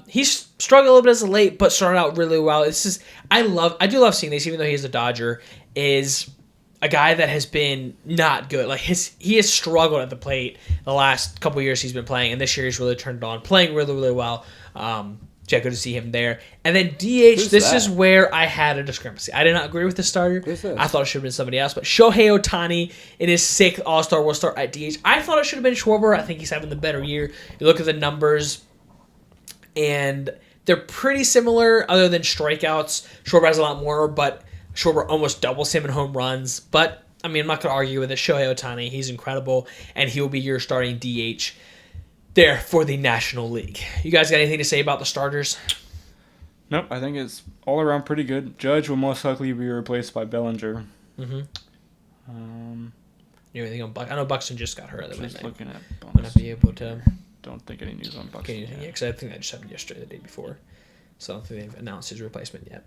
He's struggled a little bit as of late, but started out really well. I do love seeing this, even though he's a Dodger, is a guy that has been not good. Like he has struggled at the plate the last couple of years he's been playing, and this year he's really turned it on, playing really, really well. So good to see him there. And then DH, Who's this that? is where I had a discrepancy. I did not agree with the starter. Who's this? I thought it should have been somebody else. But Shohei Ohtani in his 6th All-Star will start at DH. I thought it should have been Schwarber. I think he's having the better year. You look at the numbers, and they're pretty similar other than strikeouts. Schwarber has a lot more, but Schwarber almost doubles him in home runs. But, I mean, I'm not going to argue with it. Shohei Ohtani, he's incredible, and he will be your starting DH there for the National League. You guys got anything to say about the starters? Nope, I think it's all around pretty good. Judge will most likely be replaced by Bellinger. Mm-hmm. Anything on Buck? I know Buxton just got hurt. Just looking at Might Bucks. not be able to Don't think any news on Bucks. get anything yet, because I think that just happened yesterday, the day before. So I don't think they've announced his replacement yet.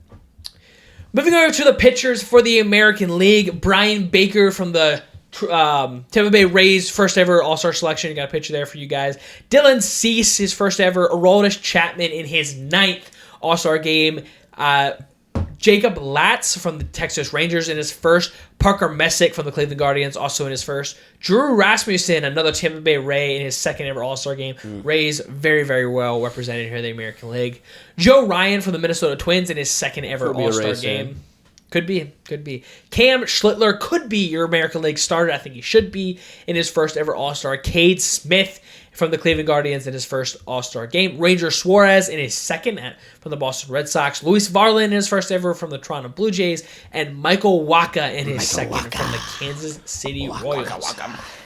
Moving over to the pitchers for the American League, Brian Baker from the Tampa Bay Rays, first ever All-Star selection. Got a picture there for you guys. Dylan Cease, his first ever. Aroldis Chapman in his 9th All-Star game. Jacob Latz from the Texas Rangers in his first. Parker Messick from the Cleveland Guardians also in his first. Drew Rasmussen, another Tampa Bay Ray in his 2nd ever All-Star game. Rays very, very well represented here in the American League. Joe Ryan from the Minnesota Twins in his 2nd ever All-Star game. Could be. Cam Schlittler could be your American League starter. I think he should be in his first ever All-Star. Cade Smith from the Cleveland Guardians in his first All-Star game. Ranger Suarez in his 2nd from the Boston Red Sox. Luis Varland in his first ever from the Toronto Blue Jays. And Michael Wacha in his 2nd from the Kansas City Royals.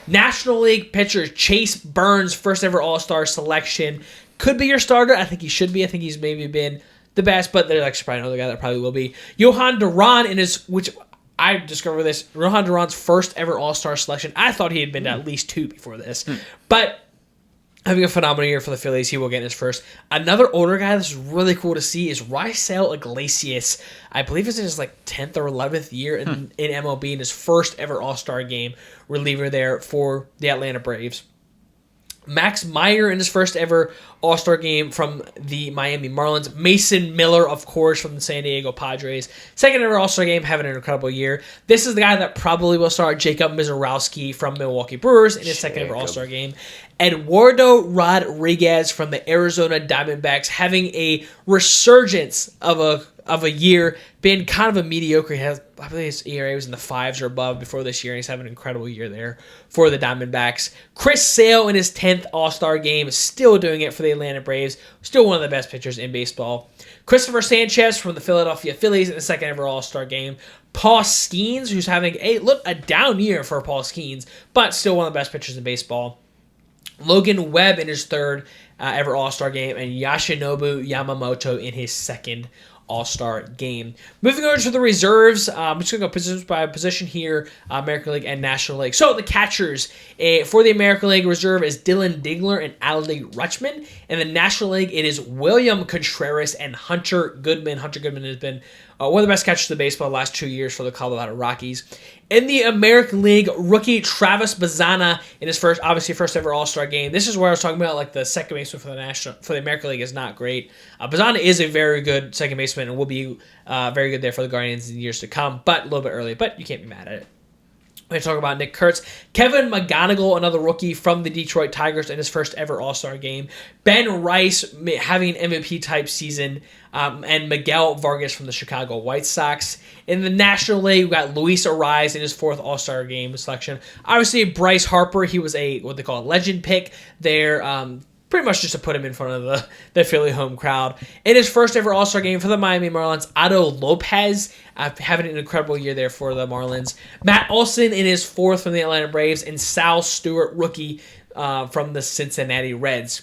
National League pitcher Chase Burns, first ever All-Star selection. Could be your starter. I think he should be. I think he's maybe been the best, but there's actually probably another guy that probably will be. Johan Duran in his, which I discovered this, Johan Duran's first ever All-Star selection. I thought he had been to at least 2 before this. But having a phenomenal year for the Phillies, he will get in his first. Another older guy that's really cool to see is Raisel Iglesias. I believe it's in his 10th or 11th year in MLB in his first ever All-Star game. Reliever there for the Atlanta Braves. Max Meyer in his first ever All-Star game from the Miami Marlins. Mason Miller, of course, from the San Diego Padres. 2nd ever All-Star game, having an incredible year. This is the guy that probably will start, Jacob Mizorowski from Milwaukee Brewers in his 2nd ever All-Star game. Eduardo Rodriguez from the Arizona Diamondbacks, having a resurgence of a year, been kind of a mediocre. He has, I believe his ERA was in the 5s or above before this year, and he's having an incredible year there for the Diamondbacks. Chris Sale in his 10th All-Star game, still doing it for the Atlanta Braves, still one of the best pitchers in baseball. Christopher Sanchez from the Philadelphia Phillies in the 2nd ever All-Star game. Paul Skeens, who's having a down year for Paul Skeens, but still one of the best pitchers in baseball. Logan Webb in his 3rd ever All-Star game, and Yoshinobu Yamamoto in his 2nd All-Star game. Moving over to the reserves, I'm just going to go position by position here, American League and National League. So the catchers for the American League reserve is Dylan Dingler and Adley Rutschman. In the National League, it is William Contreras and Hunter Goodman. Hunter Goodman has been one of the best catchers in baseball the last 2 years for the Colorado Rockies. In the American League, rookie Travis Bazzana in his first ever All-Star game. This is where I was talking about the second baseman for the American League is not great. Bazzana is a very good second baseman and will be very good there for the Guardians in years to come, but a little bit early. But you can't be mad at it. We're going to talk about Nick Kurtz. Kevin McGonigal, another rookie from the Detroit Tigers in his first ever All-Star game. Ben Rice having an MVP-type season. And Miguel Vargas from the Chicago White Sox. In the National League, we got Luis Ariz in his 4th All-Star game selection. Obviously, Bryce Harper, he was what they call a legend pick there. Pretty much just to put him in front of the Philly home crowd. In his first ever All-Star game for the Miami Marlins, Otto Lopez having an incredible year there for the Marlins. Matt Olson in his 4th from the Atlanta Braves, and Sal Stewart, rookie from the Cincinnati Reds.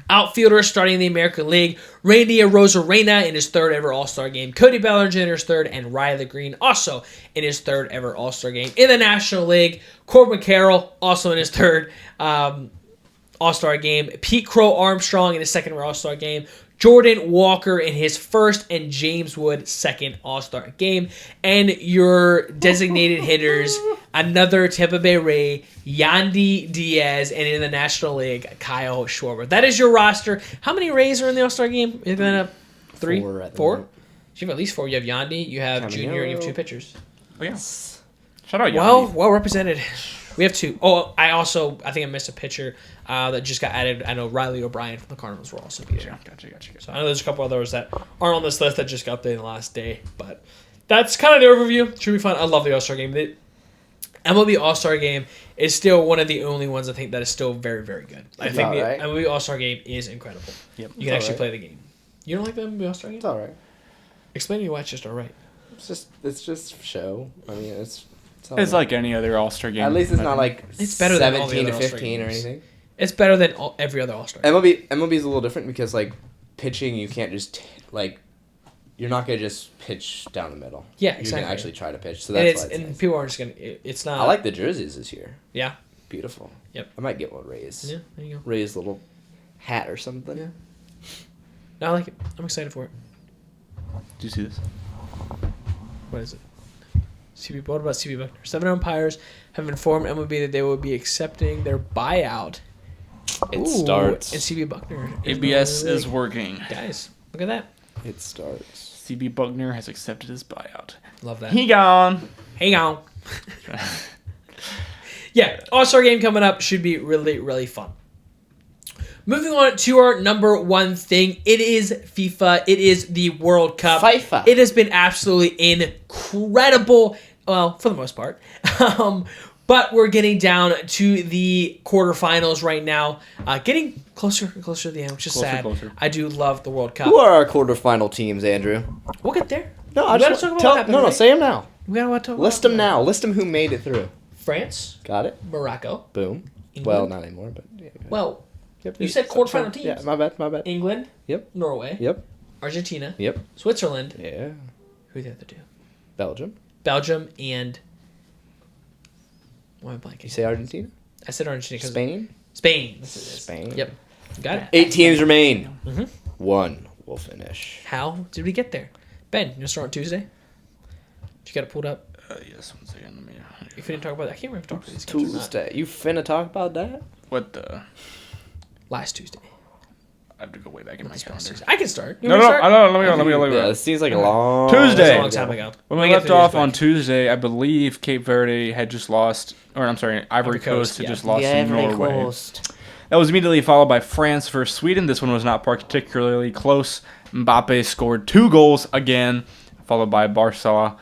Outfielders starting in the American League, Randy Arozarena in his 3rd ever All-Star game, Cody Bellinger in his 3rd, and Riley Green also in his 3rd ever All-Star game. In the National League, Corbin Carroll also in his 3rd All-Star game, Pete Crow Armstrong in his 2nd ever All-Star game, Jordan Walker in his 1st, and James Wood 2nd All-Star game. And your designated hitters, another Tampa Bay Ray, Yandy Diaz, and in the National League, Kyle Schwarber. That is your roster. How many Rays are in the All-Star game? You're going to 3? 4? You have at least 4. You have Yandy, you have Junior, and you have 2 pitchers. Oh, yeah. Shout out Yandy. Well represented. We have 2. Oh, I think I missed a pitcher that just got added. I know Riley O'Brien from the Cardinals will also be there. Gotcha. So I know there's a couple others that aren't on this list that just got updated in the last day. But that's kind of the overview. Should be fun. I love the All-Star game. The MLB All-Star game is still one of the only ones I think that is still very, very good. I think the MLB All-Star game is incredible. Yep. You can actually play the game. You don't like the MLB All-Star game? It's all right. Explain to me why it's just all right. It's just show. I mean, it's like any other All-Star game. At least it's not like it's better than all the 17 to other 15 or anything. It's better than every other All-Star game. MLB is a little different because like pitching, you can't just you're not gonna just pitch down the middle. Yeah, exactly. You can actually try to pitch. So that's why it's nice. People aren't just gonna. It's not. I like the jerseys this year. Yeah. Beautiful. Yep. I might get one Rays. Yeah, there you go. Rays little hat or something. Yeah. No, I like it. I'm excited for it. Do you see this? What is it? What about CB Buckner? 7 umpires have informed MLB that they will be accepting their buyout. It starts. And CB Buckner. ABS is working. Guys, look at that. It starts. CB Buckner has accepted his buyout. Love that. He gone. Hang on. Yeah, All-Star game coming up should be really, really fun. Moving on to our number one thing. It is FIFA. It is the World Cup. FIFA. It has been absolutely incredible. Well, for the most part. But we're getting down to the quarterfinals right now. Getting closer and closer to the end, which is sad. Closer. I do love the World Cup. Who are our quarterfinal teams, Andrew? We'll get there. No, I gotta just talk about tell, what happened, no, right? say them now. We gotta talk about List them now. List them who made it through. France. Got it. Morocco. Boom. England. Well, not anymore, but yeah. Well, Yep, you said quarterfinal teams. Yeah, my bad. England. Yep. Norway. Yep. Argentina. Yep. Switzerland. Yeah. Who are the other two? Belgium. Belgium and... Why am I blanking? You say Argentina? I said Argentina because... Spain? Spain. That's what it is. Spain. Yep. Got it. 8 teams remain. Mhm. 1 will finish. How did we get there? Ben, you want to start on Tuesday? You got it pulled up? Yes, one second. Let me... If we didn't talk about that, I can't remember if we talked about these games or not. Tuesday. You finna talk about that? What the... Last Tuesday. I have to go way back in my This past calendar. Tuesday. I can start. You No, want me to start? let me go. Yeah, it seems like a long Tuesday. It was a long time ago. When Let we me get left through off these on back. Tuesday, I believe Cape Verde had just lost, or I'm sorry, Ivory Coast had yeah. just lost to Norway. That was immediately followed by France versus Sweden. This one was not particularly close. Mbappe scored 2 goals again, followed by Barca,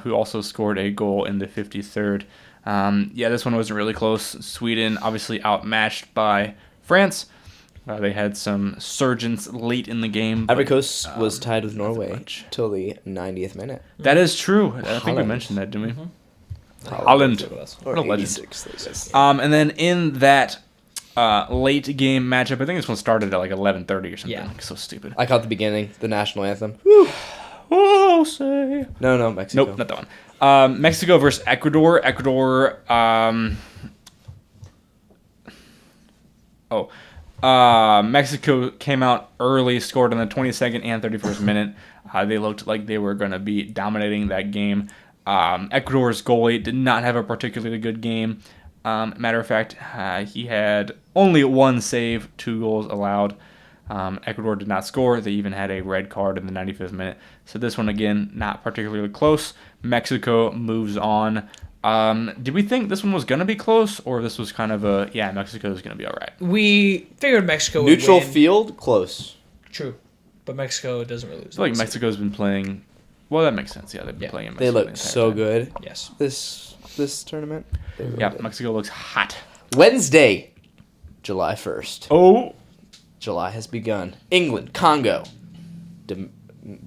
who also scored a goal in the 53rd. This one wasn't really close. Sweden obviously outmatched by France. They had some surgence late in the game. Ivory Coast was tied with Norway much. till the 90th minute. That is true. I think we Holland. mentioned that, didn't we? Mm-hmm. Holland. Or What a legend. 86, they said. And then in that late game matchup, I think this one started at like 11:30 or something. Yeah. Like, so stupid. I caught the beginning, the national anthem. Oh, say. No, Mexico. Nope, not that one. Mexico versus Ecuador. Ecuador. Mexico came out early, scored in the 22nd and 31st minute. They looked like they were going to be dominating that game. Ecuador's goalie did not have a particularly good game. Matter of fact, he had only 1 save, 2 goals allowed. Ecuador did not score. They even had a red card in the 95th minute. So this one, again, not particularly close. Mexico moves on. Did we think this one was going to be close, or this was kind of a, Mexico is going to be all right? We figured Mexico would Neutral win. field, close. True. But Mexico doesn't really lose. I feel like Mexico's been playing, well, that makes sense. Yeah, they've been playing in They Mexico. look the entire so time. good Yes. this tournament. They really Yeah, did. Mexico looks hot. Wednesday, July 1st. Oh, July has begun. England, Congo. DR?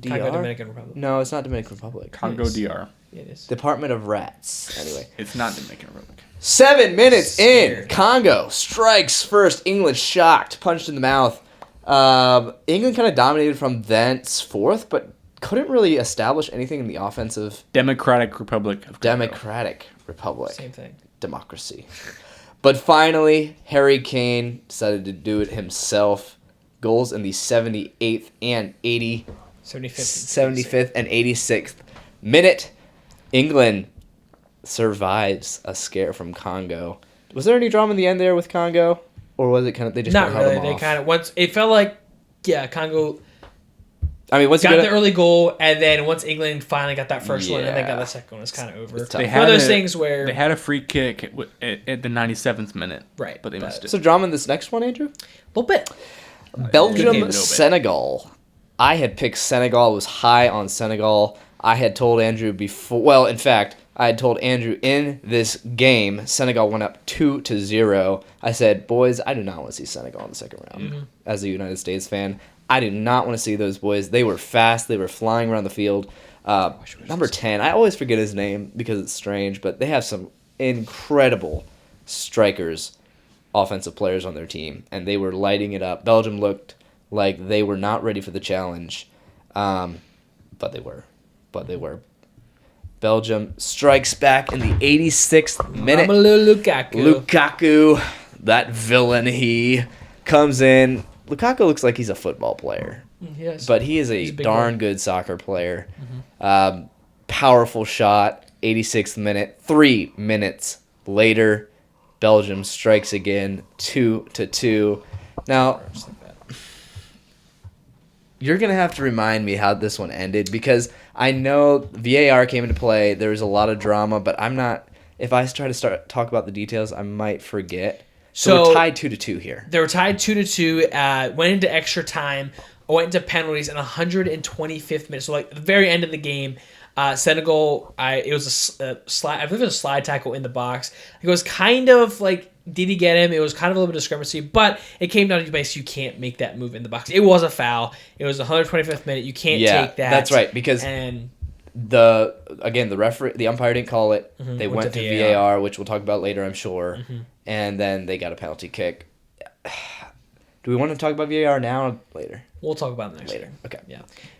Congo, Dominican Republic. No, it's not Dominican Republic. Congo Yes. DR. Yeah, it is. Department of Rats. Anyway. It's not Dominican Republic. 7 minutes in. Scared. Congo strikes first. England shocked. Punched in the mouth. England kind of dominated from thenceforth, but couldn't really establish anything in the offensive. Democratic Republic of Congo. Democratic Republic. Same thing. Democracy. But finally, Harry Kane decided to do it himself. Goals in the 78th and 75th and 86th minute. England survives a scare from Congo. Was there any drama in the end there with Congo? Or was it kind of they just Not held really. them They off? kind of once it felt like Congo. I mean, what's got good? the early goal, and then once England finally got that first one, and then Yeah. got the second one, it's kind of over. tough. They One of those a- things where they had a free kick at the 97th minute, Right, But they missed it. So drama in this next one, Andrew. a little bit. Belgium, game, no bit. Senegal. I had picked Senegal. I was high on Senegal. I had told Andrew before. Well, in fact, I had told Andrew in this game, Senegal went up 2-0. I said, boys, I do not want to see Senegal in the second round. As a United States fan, I do not want to see those boys. They were fast. They were flying around the field. Number 10, I always forget his name because it's strange, but they have some incredible strikers, offensive players on their team, and they were lighting it up. Belgium looked like they were not ready for the challenge, but they were. Belgium strikes back in the 86th minute. Romelu Lukaku. Lukaku, that villain, he comes in. Lukaku looks like he's a football player, Yes. but he is a He's a big darn boy. good soccer player. Powerful shot, 86th minute. 3 minutes later, Belgium strikes again, 2-2. Now, you're going to have to remind me how this one ended because I know VAR came into play. There was a lot of drama, but I'm not. If I try to talk about the details, I might forget. So we're tied 2-2 here. They were tied 2-2. Went into extra time. Went into penalties in 125th minute. So like the very end of the game, Senegal. It was a slide. I believe it was a slide tackle in the box. It was kind of like, did he get him? It was kind of a little bit of discrepancy, but it came down to base. You can't make that move in the box. It was a foul. It was the 125th minute. You can't take that. That's right because And the referee, the umpire didn't call it. They went went to to VAR. VAR, which we'll talk about later, I'm sure. And then they got a penalty kick. Do we want to talk about VAR now or later? we'll talk about it next Later. year. Okay.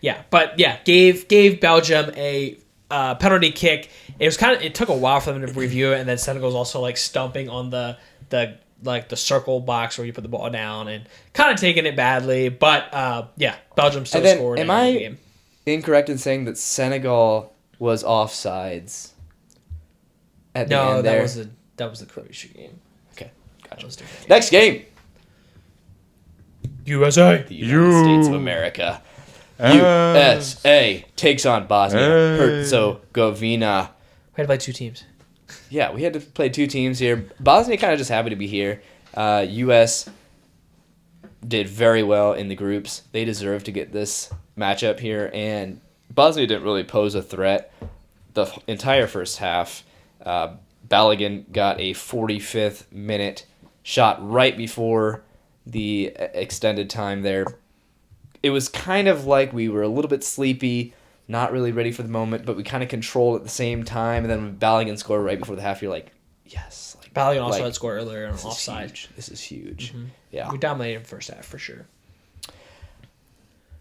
Yeah, but yeah, gave Belgium a penalty kick. It took a while for them to review it, and then Senegal's also like stumping on the circle box where you put the ball down and kind of taking it badly. But Belgium still And then, scored. am and won the I game. incorrect in saying that Senegal was offsides at the No, end that there? was the Croatia game. Okay, That gotcha. was different. Next game. USA. The United States of America. USA takes on Bosnia Herzegovina. We had to play two teams. Yeah, we had to play two teams here. Bosnia kind of just happy to be here. U.S. did very well in the groups. They deserve to get this matchup here, and Bosnia didn't really pose a threat the entire first half. Balogun got a 45th minute shot right before the extended time there. It was kind of like we were a little bit sleepy, not really ready for the moment, but we kind of controlled at the same time. And then when Balogun scored right before the half, you're like, yes. Like, Balogun also like, had scored earlier on this is offside. huge. This is huge. Yeah. We dominated the first half for sure.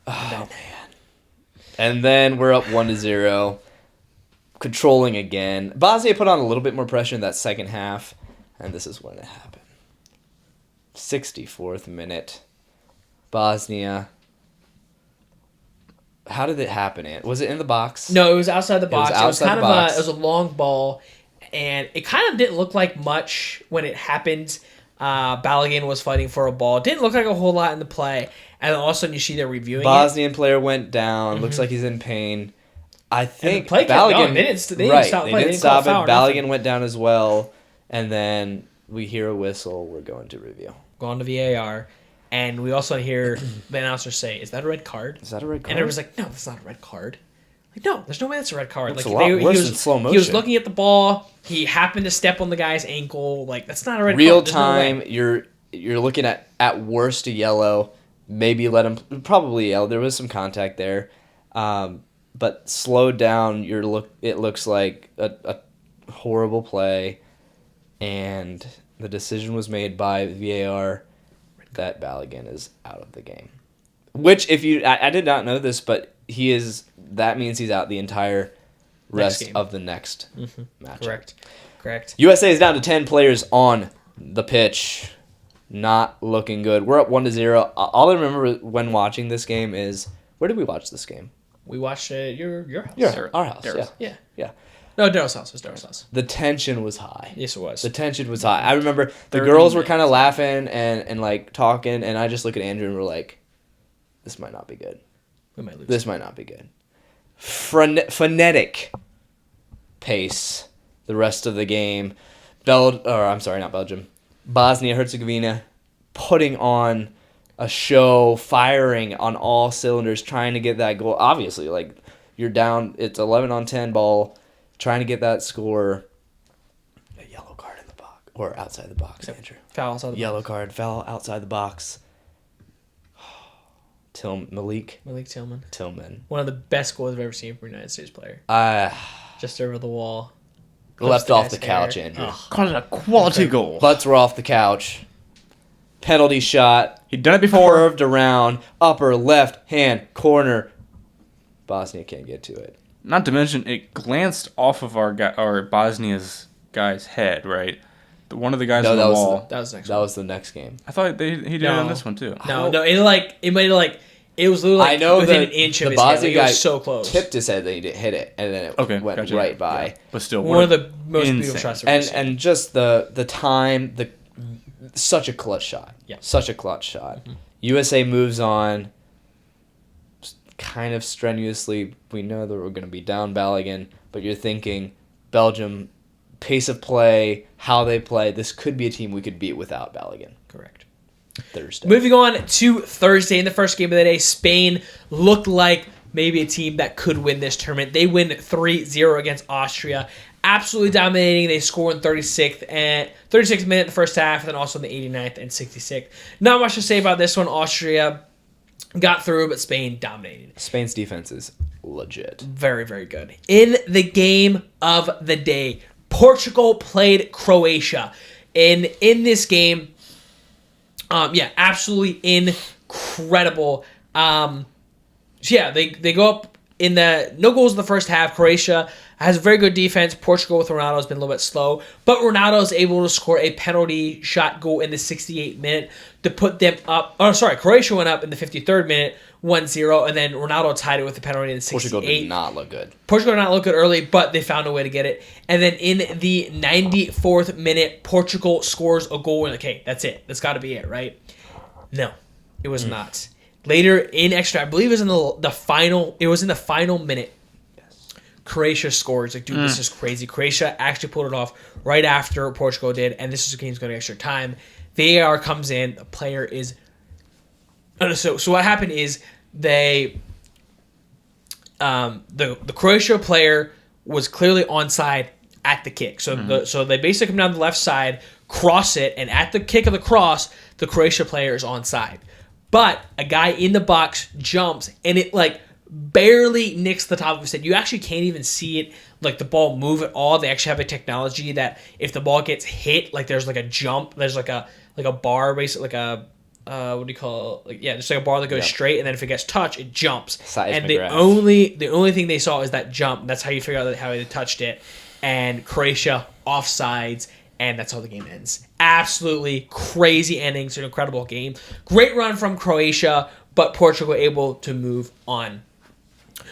Oh, man. And then we're up 1-0, controlling again. Bosnia put on a little bit more pressure in that second half, and this is when it happened. 64th minute. Bosnia. How did it happen? Was it in the box? No, it was outside the box. It was outside kind the of box. it was a long ball, and it kind of didn't look like much when it happened. Balogun was fighting for a ball. It didn't look like a whole lot in the play, and then all of a sudden you see they're reviewing it. Bosnian player went down. Looks like he's in pain. I think play kept Balogun. going. They didn't stop They playing. didn't They didn't call stop a foul it. or nothing. Balogun went down as well, and then we hear a whistle. We're going to review. Going to VAR, and we also hear the announcer say, "Is that a red card?" Is that a red card? And everyone's like, "No, that's not a red card." Like, no, there's no way that's a red card. Looks Like a lot he worse was in slow He was motion. looking at the ball. He happened to step on the guy's ankle. Like that's not a red Real card. There's no way. time. You're looking at worst a yellow. Maybe let him probably yellow. There was some contact there, but slowed down. It looks like a horrible play, and the decision was made by VAR that Balogun is out of the game. Which, I did not know this, but he is. That means he's out the entire rest game. of the next match. Correct. USA is down to 10 players on the pitch. Not looking good. We're up 1-0. All I remember when watching this game is, where did we watch this game? We watched it. Your house. Our house. Daryl's. Yeah. No, Daryl's house. It was Daryl's house. The tension was high. Yes, it was. The tension was high. I remember the 30 girls were minutes. kind of laughing and like talking, and I just look at Andrew and we're like, this might not be good. We might lose. This might not be good. Phonetic pace the rest of the game. Not Belgium. Bosnia-Herzegovina putting on a show, firing on all cylinders, trying to get that goal. Obviously, like, you're down, it's 11 on 10 ball, trying to get that score. A yellow card in the box, or outside the box, Andrew. Foul outside the box. Yellow card, foul outside the box. Malik Tillman. One of the best goals I've ever seen from a United States player. Just over the wall. Left off the couch, Andrew. Called it a quality goal. Butts were off the couch. Penalty shot. He'd done it before. Curved around. Upper left hand corner. Bosnia can't get to it. Not to mention, it glanced off of our Bosnia's guy's head, right? One of the guys on the wall. That was the next That was the next game. I thought he did it on this one, too. No, it was literally within an inch of his head. Like, it was so close. Tipped his head that he didn't hit it, and then it went right by. Yeah. But still, one of the most beautiful shots I've ever seen. And just the time, such a clutch shot. Yeah. Such a clutch shot. Mm-hmm. USA moves on kind of strenuously. We know that we're going to be down Balogun, but you're thinking Belgium, pace of play, how they play, this could be a team we could beat without Balogun. Correct. Thursday. Moving on to Thursday, in the first game of the day, Spain looked like maybe a team that could win this tournament. They win 3-0 against Austria. Absolutely dominating. They score in 36th minute in the first half, and then also in the 89th and 66th. Not much to say about this one. Austria got through, but Spain dominated. Spain's defense is legit. Very, very good. In the game of the day, Portugal played Croatia. And in this game, absolutely incredible. They go up in the no goals in the first half. Croatia has a very good defense. Portugal with Ronaldo has been a little bit slow, but Ronaldo is able to score a penalty shot goal in the 68th minute to put them up. Croatia went up in the 53rd minute, 1-0, and then Ronaldo tied it with the penalty in the 68th. Portugal did not look good. Portugal did not look good early, but they found a way to get it. And then in the 94th minute, Portugal scores a goal. And okay, that's it. That's got to be it, right? No, it was not. Later in extra, I believe it was in the final. It was in the final minute. Yes. Croatia scores. Like, dude, this is crazy. Croatia actually pulled it off right after Portugal did, and this is a game's going to extra time. VAR comes in. The player is. So what happened is the Croatia player was clearly onside at the kick. So so they basically come down the left side, cross it, and at the kick of the cross, the Croatia player is onside. But a guy in the box jumps, and it barely nicks the top of his head. You actually can't even see it, the ball move at all. They actually have a technology that if the ball gets hit, there's a jump, there's a bar, basically what do you call it? Just a bar that goes straight, and then if it gets touched, it jumps. And the only thing they saw is that jump. That's how you figure out how they touched it. And Croatia offsides, and that's how the game ends. Absolutely crazy ending. It's an incredible game. Great run from Croatia, but Portugal able to move on.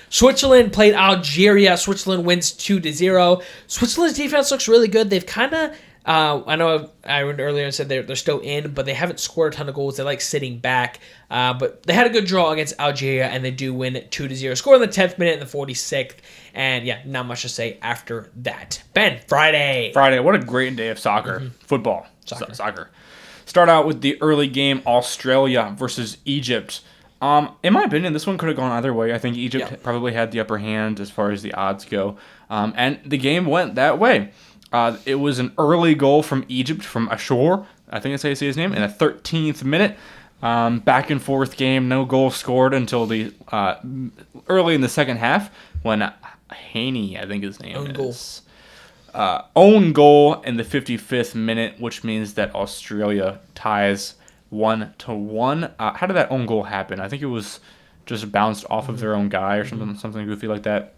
Switzerland played Algeria. Switzerland wins 2-0. Switzerland's defense looks really good. They've kind of, I know I went earlier and said they're still in, but they haven't scored a ton of goals. They like sitting back. But they had a good draw against Algeria, and they do win 2-0. Score in the 10th minute and the 46th. And not much to say after that. Ben, Friday. What a great day of soccer. Mm-hmm. Football. Soccer. Start out with the early game, Australia versus Egypt. In my opinion, this one could have gone either way. I think Egypt probably had the upper hand as far as the odds go. And the game went that way. It was an early goal from Egypt, from Ashore, I think that's how you say his name, in the 13th minute. Back and forth game, no goal scored until the early in the second half when Haney, I think his name is. Own goal in the 55th minute, which means that Australia ties 1-1. How did that own goal happen? I think it was just bounced off of their own guy or something goofy like that.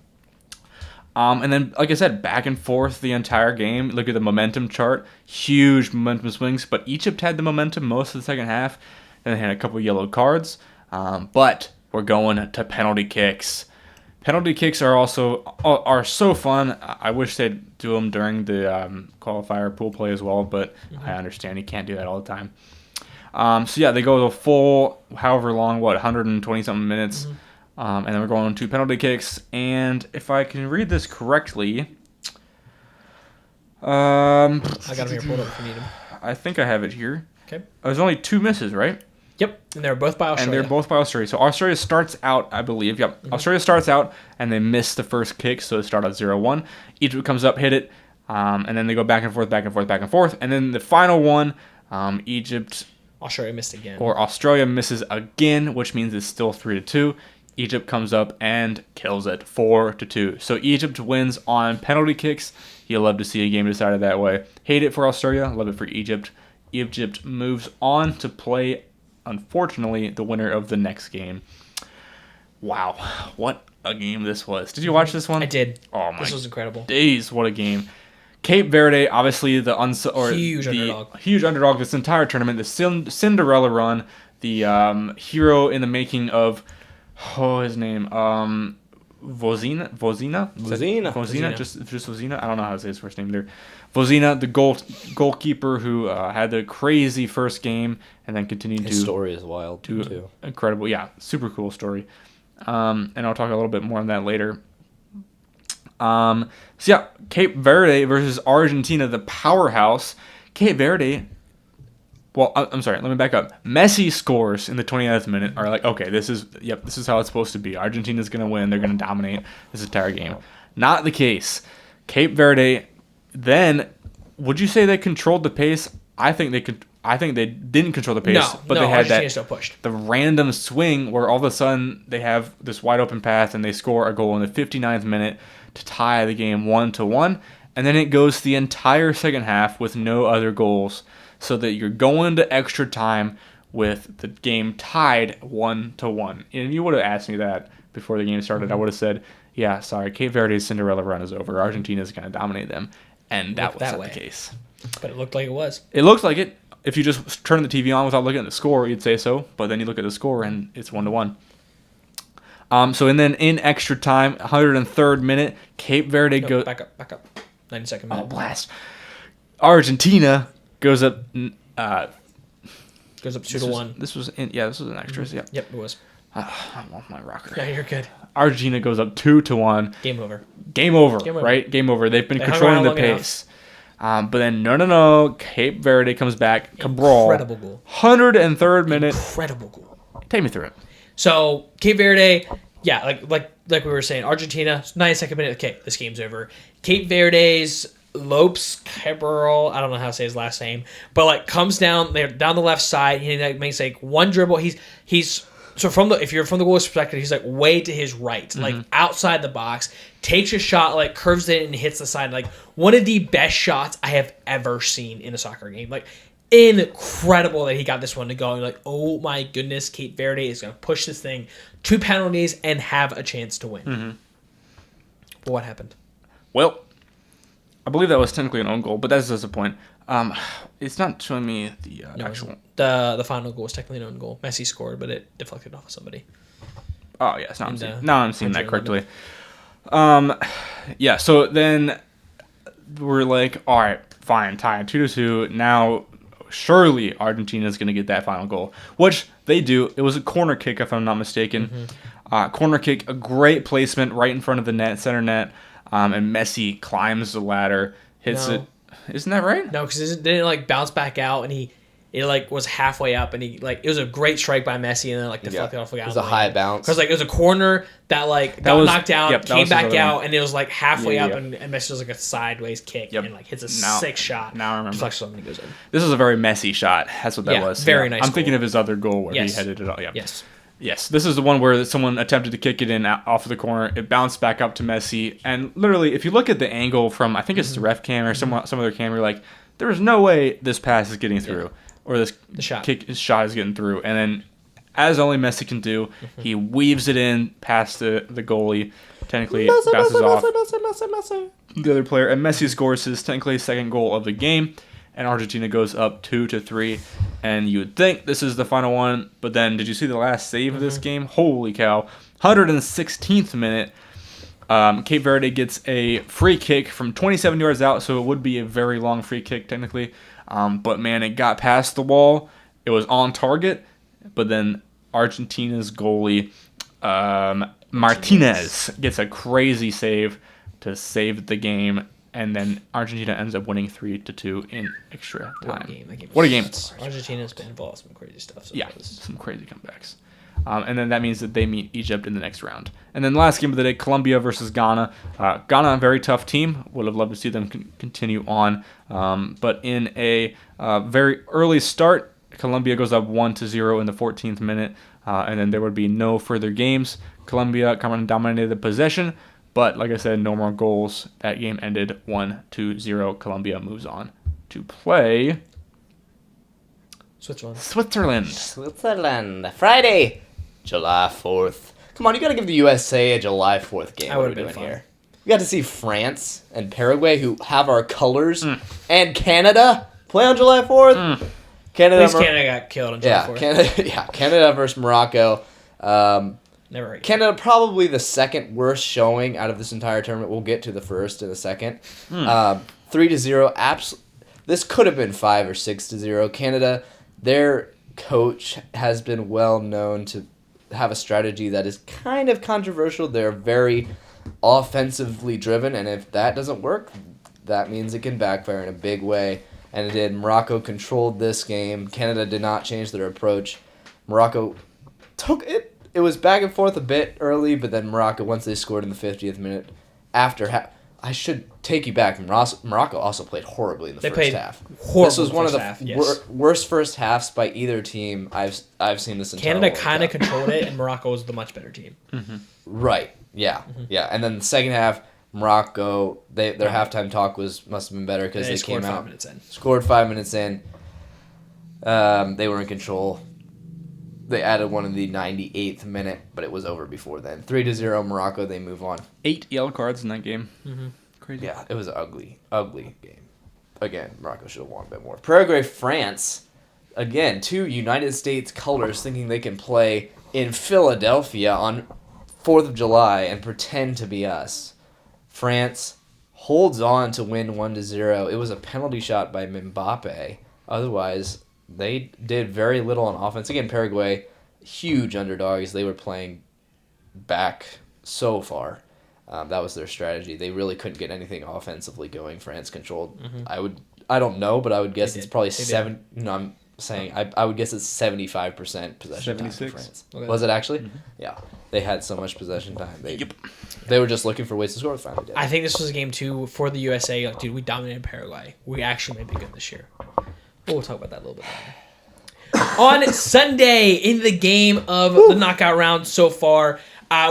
And then, like I said, back and forth the entire game. Look at the momentum chart. Huge momentum swings, but Egypt had the momentum most of the second half. And they had a couple yellow cards. But we're going to penalty kicks. Penalty kicks are so fun. I wish they'd do them during the qualifier pool play as well, but I understand you can't do that all the time. They go the full, however long, 120-something minutes. And then we're going to penalty kicks. And if I can read this correctly, I got them here pulled up if you need them. I think I have it here. Okay. There's only 2 misses, right? Yep, and they're both by Australia. And they're both by Australia. So Australia starts out, I believe. Yep. Mm-hmm. Australia starts out, and they miss the first kick, so they start at 0-1. Egypt comes up, hit it, and then they go back and forth, back and forth, back and forth. And then the final one, Australia missed again. Or Australia misses again, which means it's still 3-2. Egypt comes up and kills it 4-2. So Egypt wins on penalty kicks. You'll love to see a game decided that way. Hate it for Australia, love it for Egypt. Egypt moves on to play, unfortunately, the winner of the next game. Wow, what a game this was. Did you watch this one? I did. Oh my, this was incredible. Days, what a game. Cape Verde, obviously the huge underdog this entire tournament, the Cinderella run, the hero in the making of, his name, Vozina, just Vozina. I don't know how to say his first name there. Vozina, the goalkeeper who had the crazy first game and then continued His story is wild too. Incredible, yeah, super cool story. And I'll talk a little bit more on that later. So yeah, Cape Verde versus Argentina, the powerhouse. Cape Verde. Well, I'm sorry. Let me back up. Messi scores in the 29th minute. Are like, okay, this is how it's supposed to be. Argentina's gonna win. They're gonna dominate this entire game. Not the case. Cape Verde. Then, would you say they controlled the pace? I think they could. I think they didn't control the pace, but they had Argentina still pushed. The random swing where all of a sudden they have this wide open path and they score a goal in the 59th minute to tie the game 1-1, and then it goes the entire second half with no other goals, so that you're going to extra time with the game tied 1-1. And you would have asked me that before the game started. I would have said, yeah, sorry, Cape Verde's Cinderella run is over. Argentina's going to dominate them. And that wasn't the case. But it looked like it was. It looked like it. If you just turn the TV on without looking at the score, you'd say so. But then you look at the score, and it's 1-1. And then in extra time, 103rd minute, Cape Verde goes... Back up. 92nd minute. Oh, blast. Argentina goes up... goes up 2-1. This was in extras, yeah. Yep, it was. I want my rocker. Yeah, you're good. Argentina goes up 2-1. Game over, right? Game over. They've been controlling the pace. But then, no. Cape Verde comes back. Cabral. Incredible goal. 103rd minute. Incredible goal. Take me through it. So, Cape Verde, yeah, like we were saying, Argentina, 92nd minute, okay, this game's over. Cape Verde's Lopes Cabral, I don't know how to say his last name, but comes down the left side, he makes one dribble. He's so if you're from the goalie's perspective, he's way to his right, outside the box, takes a shot, curves it and hits the side. One of the best shots I have ever seen in a soccer game. Incredible that he got this one to go. You're oh my goodness, Cape Verde is going to push this thing to penalties and have a chance to win. Mm-hmm. But what happened? Well, I believe that was technically an own goal, but that's just the point. It's not showing me the actual... The final goal was technically an own goal. Messi scored, but it deflected off of somebody. Oh, yes. Now I'm seeing that correctly. Yeah, so then we're all right, fine, tied 2-2. Now... surely Argentina's going to get that final goal, which they do. It was a corner kick, if I'm not mistaken. Mm-hmm. Corner kick, a great placement right in front of the net, center net, and Messi climbs the ladder, hits it. Isn't that right? No, because it didn't bounce back out, and it was halfway up, and it was a great strike by Messi, and then deflected off the guy. It was a high bounce because it was a corner that got knocked out, came back out, and it was halfway up, and Messi was a sideways kick, and hits a sick shot. Now I remember. Deflects something, goes in. This was a very messy shot. That's what that was. Very nice. I'm thinking of his other goal where he headed it out. Yeah. Yes. This is the one where someone attempted to kick it in off of the corner. It bounced back up to Messi, and literally, if you look at the angle from, I think it's the ref cam or some other cam, you're there is no way this pass is getting through. Yeah. Or this shot is getting through. And then, as only Messi can do, he weaves it in past the goalie. Technically, bounces off the other player. And Messi scores his technically second goal of the game. And Argentina goes up 2-3. And you would think this is the final one. But then, did you see the last save of this game? Holy cow. 116th minute. Cape Verde gets a free kick from 27 yards out. So it would be a very long free kick, technically. But man, it got past the wall. It was on target, but then Argentina's goalie Martinez gets a crazy save to save the game, and then Argentina ends up winning 3-2 in extra time. What a game! Argentina's been involved in some crazy stuff. So some crazy comebacks. And then that means that they meet Egypt in the next round. And then the last game of the day, Colombia versus Ghana. Ghana, a very tough team. Would have loved to see them continue on. But in a very early start, Colombia goes up 1-0 in the 14th minute. And then there would be no further games. Colombia dominated the possession. But like I said, no more goals. That game ended 1-0. Colombia moves on to play Switzerland. Friday, July 4th. Come on, you got to give the USA a July 4th game. That would have been fun. Here. We got to see France and Paraguay, who have our colors, and Canada play on July 4th. Canada got killed on July 4th. Canada versus Morocco. Never heard Canada probably the second worst showing out of this entire tournament. We'll get to the first in a second. 3-0. This could have been 5 or 6-0. Canada, their coach has been well known to have a strategy that is kind of controversial. They're very offensively driven, and if that doesn't work, that means it can backfire in a big way. And it did. Morocco controlled this game. Canada did not change their approach. Morocco took it. It was back and forth a bit early, but then Morocco, once they scored in the 50th minute, I should take you back. Morocco also played horribly in the first half. This was one of the worst first halves by either team I've seen this entire Canada kind of controlled it, and Morocco was the much better team. Mm-hmm. Right. Yeah. Mm-hmm. Yeah. And then the second half, Morocco, their halftime talk must have been better because they came out, scored 5 minutes in. They were in control. They added one in the 98th minute, but it was over before then. 3-0 Morocco, they move on. 8 yellow cards in that game. Mm-hmm. Crazy. Yeah, it was an ugly game. Again, Morocco should have won a bit more. Paraguay, France. Again, 2 United States colors thinking they can play in Philadelphia on 4th of July and pretend to be us. France holds on to win 1-0. It was a penalty shot by Mbappe. Otherwise, they did very little on offense. Again, Paraguay, huge underdogs. They were playing back so far. That was their strategy. They really couldn't get anything offensively going. France controlled. Mm-hmm. I don't know, but I would guess it's probably 7. No, I'm saying I would guess it's 75% possession 76. time for France. Okay. Was it actually? Mm-hmm. Yeah, they had so much possession time. They were just looking for ways to score. Finally did. I think this was a game too for the USA. Like, dude, we dominated Paraguay. We actually may be good this year. We'll talk about that a little bit later. On Sunday, in the game of the knockout round so far,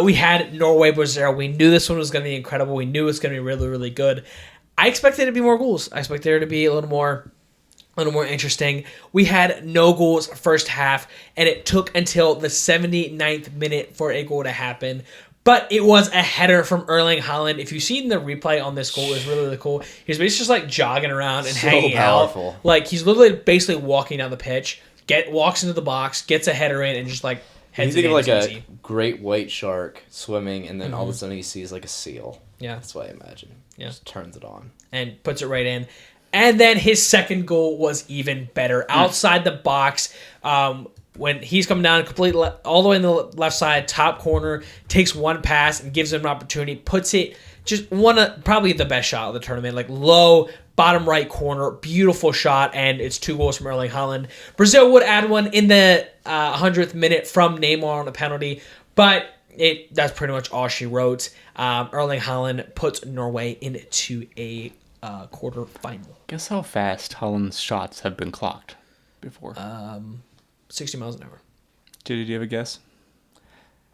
we had Norway-Brazil. We knew this one was going to be incredible. We knew it was going to be really, really good. I expected there to be more goals. I expected there to be a little more interesting. We had no goals first half, and it took until the 79th minute for a goal to happen. But it was a header from Erling Haaland. If you see in the replay on this goal, it was really, really cool. He's basically just like jogging around and hanging powerful. out. Like he's literally basically walking down the pitch, walks into the box, gets a header in, and just like heads it in. You think of like a great white shark swimming, and then all of a sudden he sees like a seal. Yeah. That's what I imagine. Yeah. Just turns it on. And puts it right in. And then his second goal was even better. Outside the box, when he's coming down completely all the way in the left side, top corner, takes one pass and gives him an opportunity, puts it just probably the best shot of the tournament, like low, bottom right corner, beautiful shot, and it's 2 goals from Erling Haaland. Brazil would add one in the 100th minute from Neymar on a penalty, but that's pretty much all she wrote. Erling Haaland puts Norway into a quarter-final. Guess how fast Haaland's shots have been clocked before? 60 miles an hour. Do you have a guess?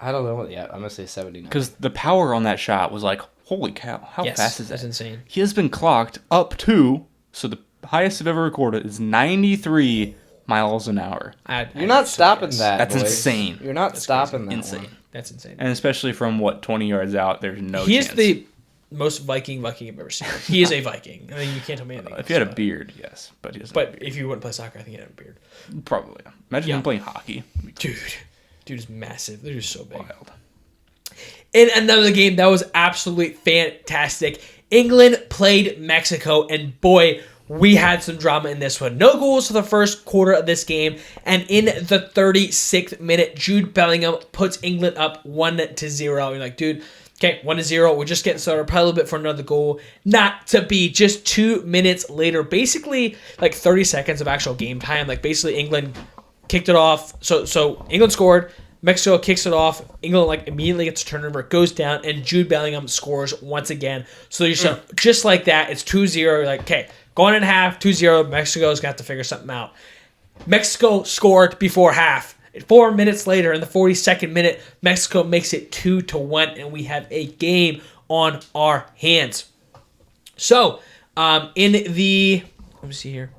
I don't know. Yeah, I'm going to say 79. Because the power on that shot was like, holy cow, how fast is that? That's insane. He has been clocked up to, so the highest I've ever recorded is 93 miles an hour. You're not stopping that. That's boys. Insane. You're not stopping that. Insane. One. That's insane. And especially from 20 yards out, there's no chance. He is the most Viking I've ever seen. He is a Viking. I mean, you can't tell me anything. If he had a beard, yes, but he doesn't. But if you wouldn't play soccer, I think he'd have a beard. Probably. Imagine him playing hockey. Dude is massive. They're just so big. Wild. In another game that was absolutely fantastic, England played Mexico, and boy, we had some drama in this one. No goals for the first quarter of this game, and in the 36th minute, Jude Bellingham puts England up 1-0. You're like, dude, okay, 1-0. We're just getting started. Probably a little bit for another goal. Not to be. Just 2 minutes later, basically like 30 seconds of actual game time. Like basically England kicked it off. So England scored. Mexico kicks it off. England like immediately gets a turnover, goes down, and Jude Bellingham scores once again. So you're just like that. It's 2-0. You're like, okay, going in half, 2-0. Mexico's got to figure something out. Mexico scored before half. 4 minutes later, in the 42nd minute, Mexico makes it 2-1, and we have a game on our hands. So, in the let me see here.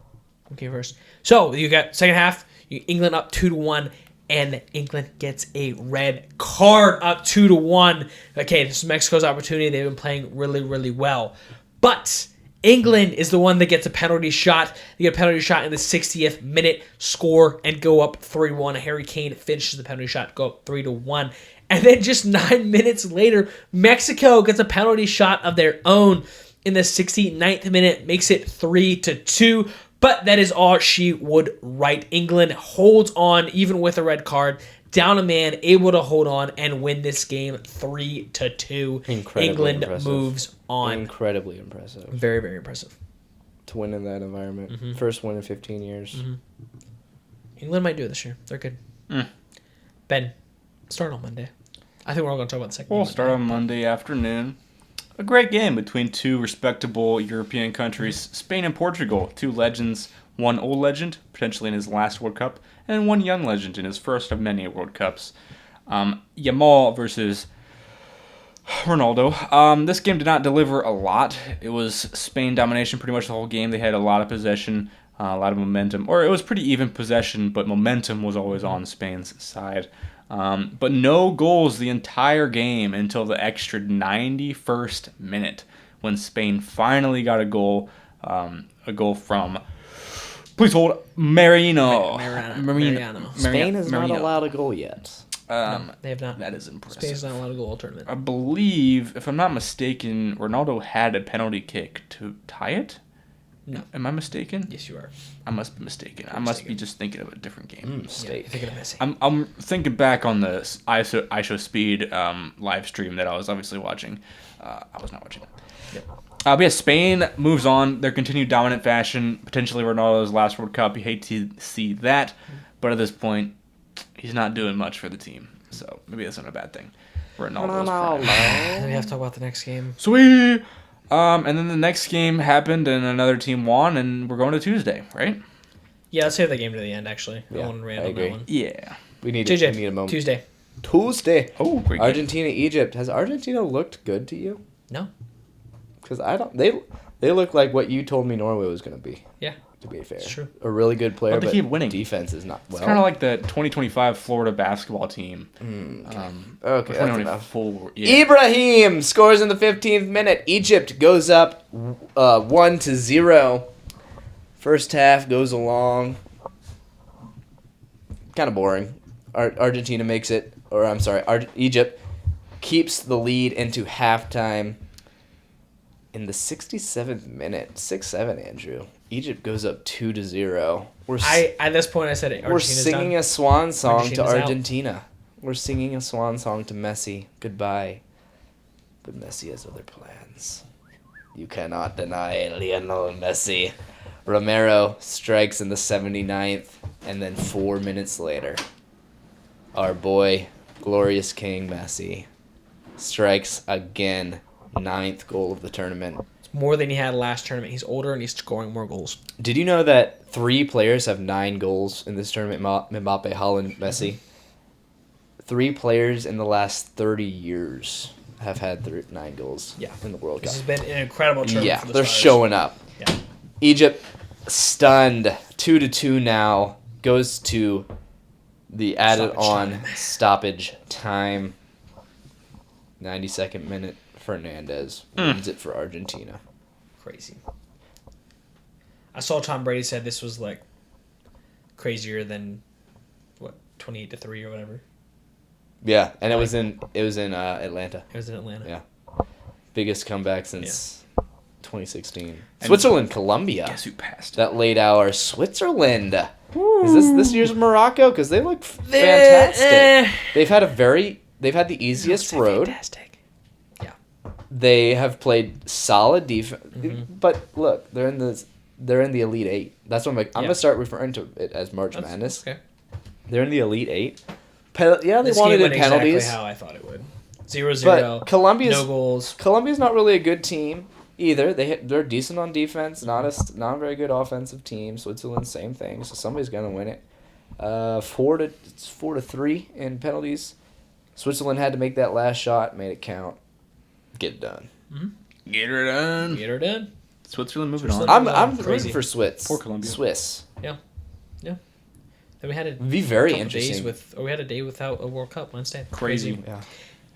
Okay, first. So you got second half. England up 2-1. And England gets a red card up 2-1. Okay, this is Mexico's opportunity. They've been playing really, really well. But England is the one that gets a penalty shot. They get a penalty shot in the 60th minute, score, and go up 3-1. Harry Kane finishes the penalty shot, go up 3-1. And then just 9 minutes later, Mexico gets a penalty shot of their own in the 69th minute, makes it 3-2. But that is all she would write. England holds on, even with a red card, down a man, able to hold on and win this game 3-2. England impressive. Moves on. Incredibly impressive. Very, very impressive. To win in that environment. Mm-hmm. First win in 15 years. Mm-hmm. England might do it this year. They're good. Ben, start on Monday. I think we're all going to talk about the second game. We'll start on Monday afternoon. A great game between two respectable European countries, Spain and Portugal, two legends, one old legend, potentially in his last World Cup, and one young legend in his first of many World Cups. Yamal versus Ronaldo. This game did not deliver a lot. It was Spain domination pretty much the whole game. They had a lot of possession, a lot of momentum, or it was pretty even possession, but momentum was always on Spain's side. But no goals the entire game until the extra 91st minute when Spain finally got a goal from, please hold, Mariano. Spain has not allowed a goal yet. No, they have not. That is impressive. Spain's not allowed to go all tournament. I believe, if I'm not mistaken, Ronaldo had a penalty kick to tie it. No. Am I mistaken? Yes, you are. I must be mistaken. I must be just thinking of a different game. You're thinking of Messi. I'm thinking back on the ISO Speed live stream that I was obviously watching. I was not watching it. Yep. But yeah, Spain moves on. Their continued dominant fashion. Potentially Ronaldo's last World Cup. You hate to see that. But at this point, he's not doing much for the team. So maybe that's not a bad thing. Ronaldo's prime. Then we have to talk about the next game. Sweet! And then the next game happened, and another team won, and we're going to Tuesday, right? Yeah, let's save the game to the end, actually. Yeah, I want to rant I on agree. that one. Yeah. We need JJ, a moment. Tuesday. Oh, great game. Argentina, Egypt. Has Argentina looked good to you? No. Because I don't. They look like what you told me Norway was going to be. Yeah. To be fair, It's true. A really good player, But they keep winning. Defense is not well. It's kind of like the 2025 Florida basketball team. Okay, that's enough. Yeah. Ibrahim scores in the 15th minute. Egypt goes up 1-0. First half goes along. Kind of boring. Argentina makes it, or I'm sorry, Egypt keeps the lead into halftime. In the 67th minute, 6-7, Andrew. Egypt goes up 2-0. At this point I said it. We're singing a swan song to Argentina's out. Argentina. We're singing a swan song to Messi. Goodbye. But Messi has other plans. You cannot deny Lionel Messi. Romero strikes in the 79th, and then 4 minutes later, our boy, glorious King Messi, strikes again. 9th goal of the tournament. It's more than he had last tournament. He's older and he's scoring more goals. Did you know that 3 players have 9 goals in this tournament? Mbappe, Haaland, Messi. 3 players in the last 30 years have had 9 goals in the World Cup. This has been an incredible tournament for the they're Stars. showing up. Yeah. Egypt stunned 2-2 now. Goes to the added-on stoppage time. 92nd minute. Fernandez wins it for Argentina. Crazy. I saw Tom Brady said this was like crazier than 28-3 or whatever. Yeah, and it was in Atlanta. It was in Atlanta. Yeah, biggest comeback since 2016. Switzerland, Colombia. Guess who passed? That late hour. Switzerland. Is this year's Morocco? Because they look fantastic. They've had the easiest road. Fantastic. Yeah. They have played solid defense. But look, they're in the Elite Eight. That's what I'm going to start referring to it as March Madness. Okay. They're in the Elite Eight. They wanted in penalties. Exactly how I thought it would. 0-0. But No goals. Colombia's not really a good team either. They're decent on defense, not a very good offensive team. Switzerland, same thing. So somebody's gonna win it. 4-3 in penalties. Switzerland had to make that last shot, made it count. Get it done. Mm-hmm. Get her done. Switzerland moving on. I'm rooting for Swiss. Poor Colombia. Swiss. Yeah. Then we had It'd be very interesting. We had a day without a World Cup Wednesday. Crazy. Yeah.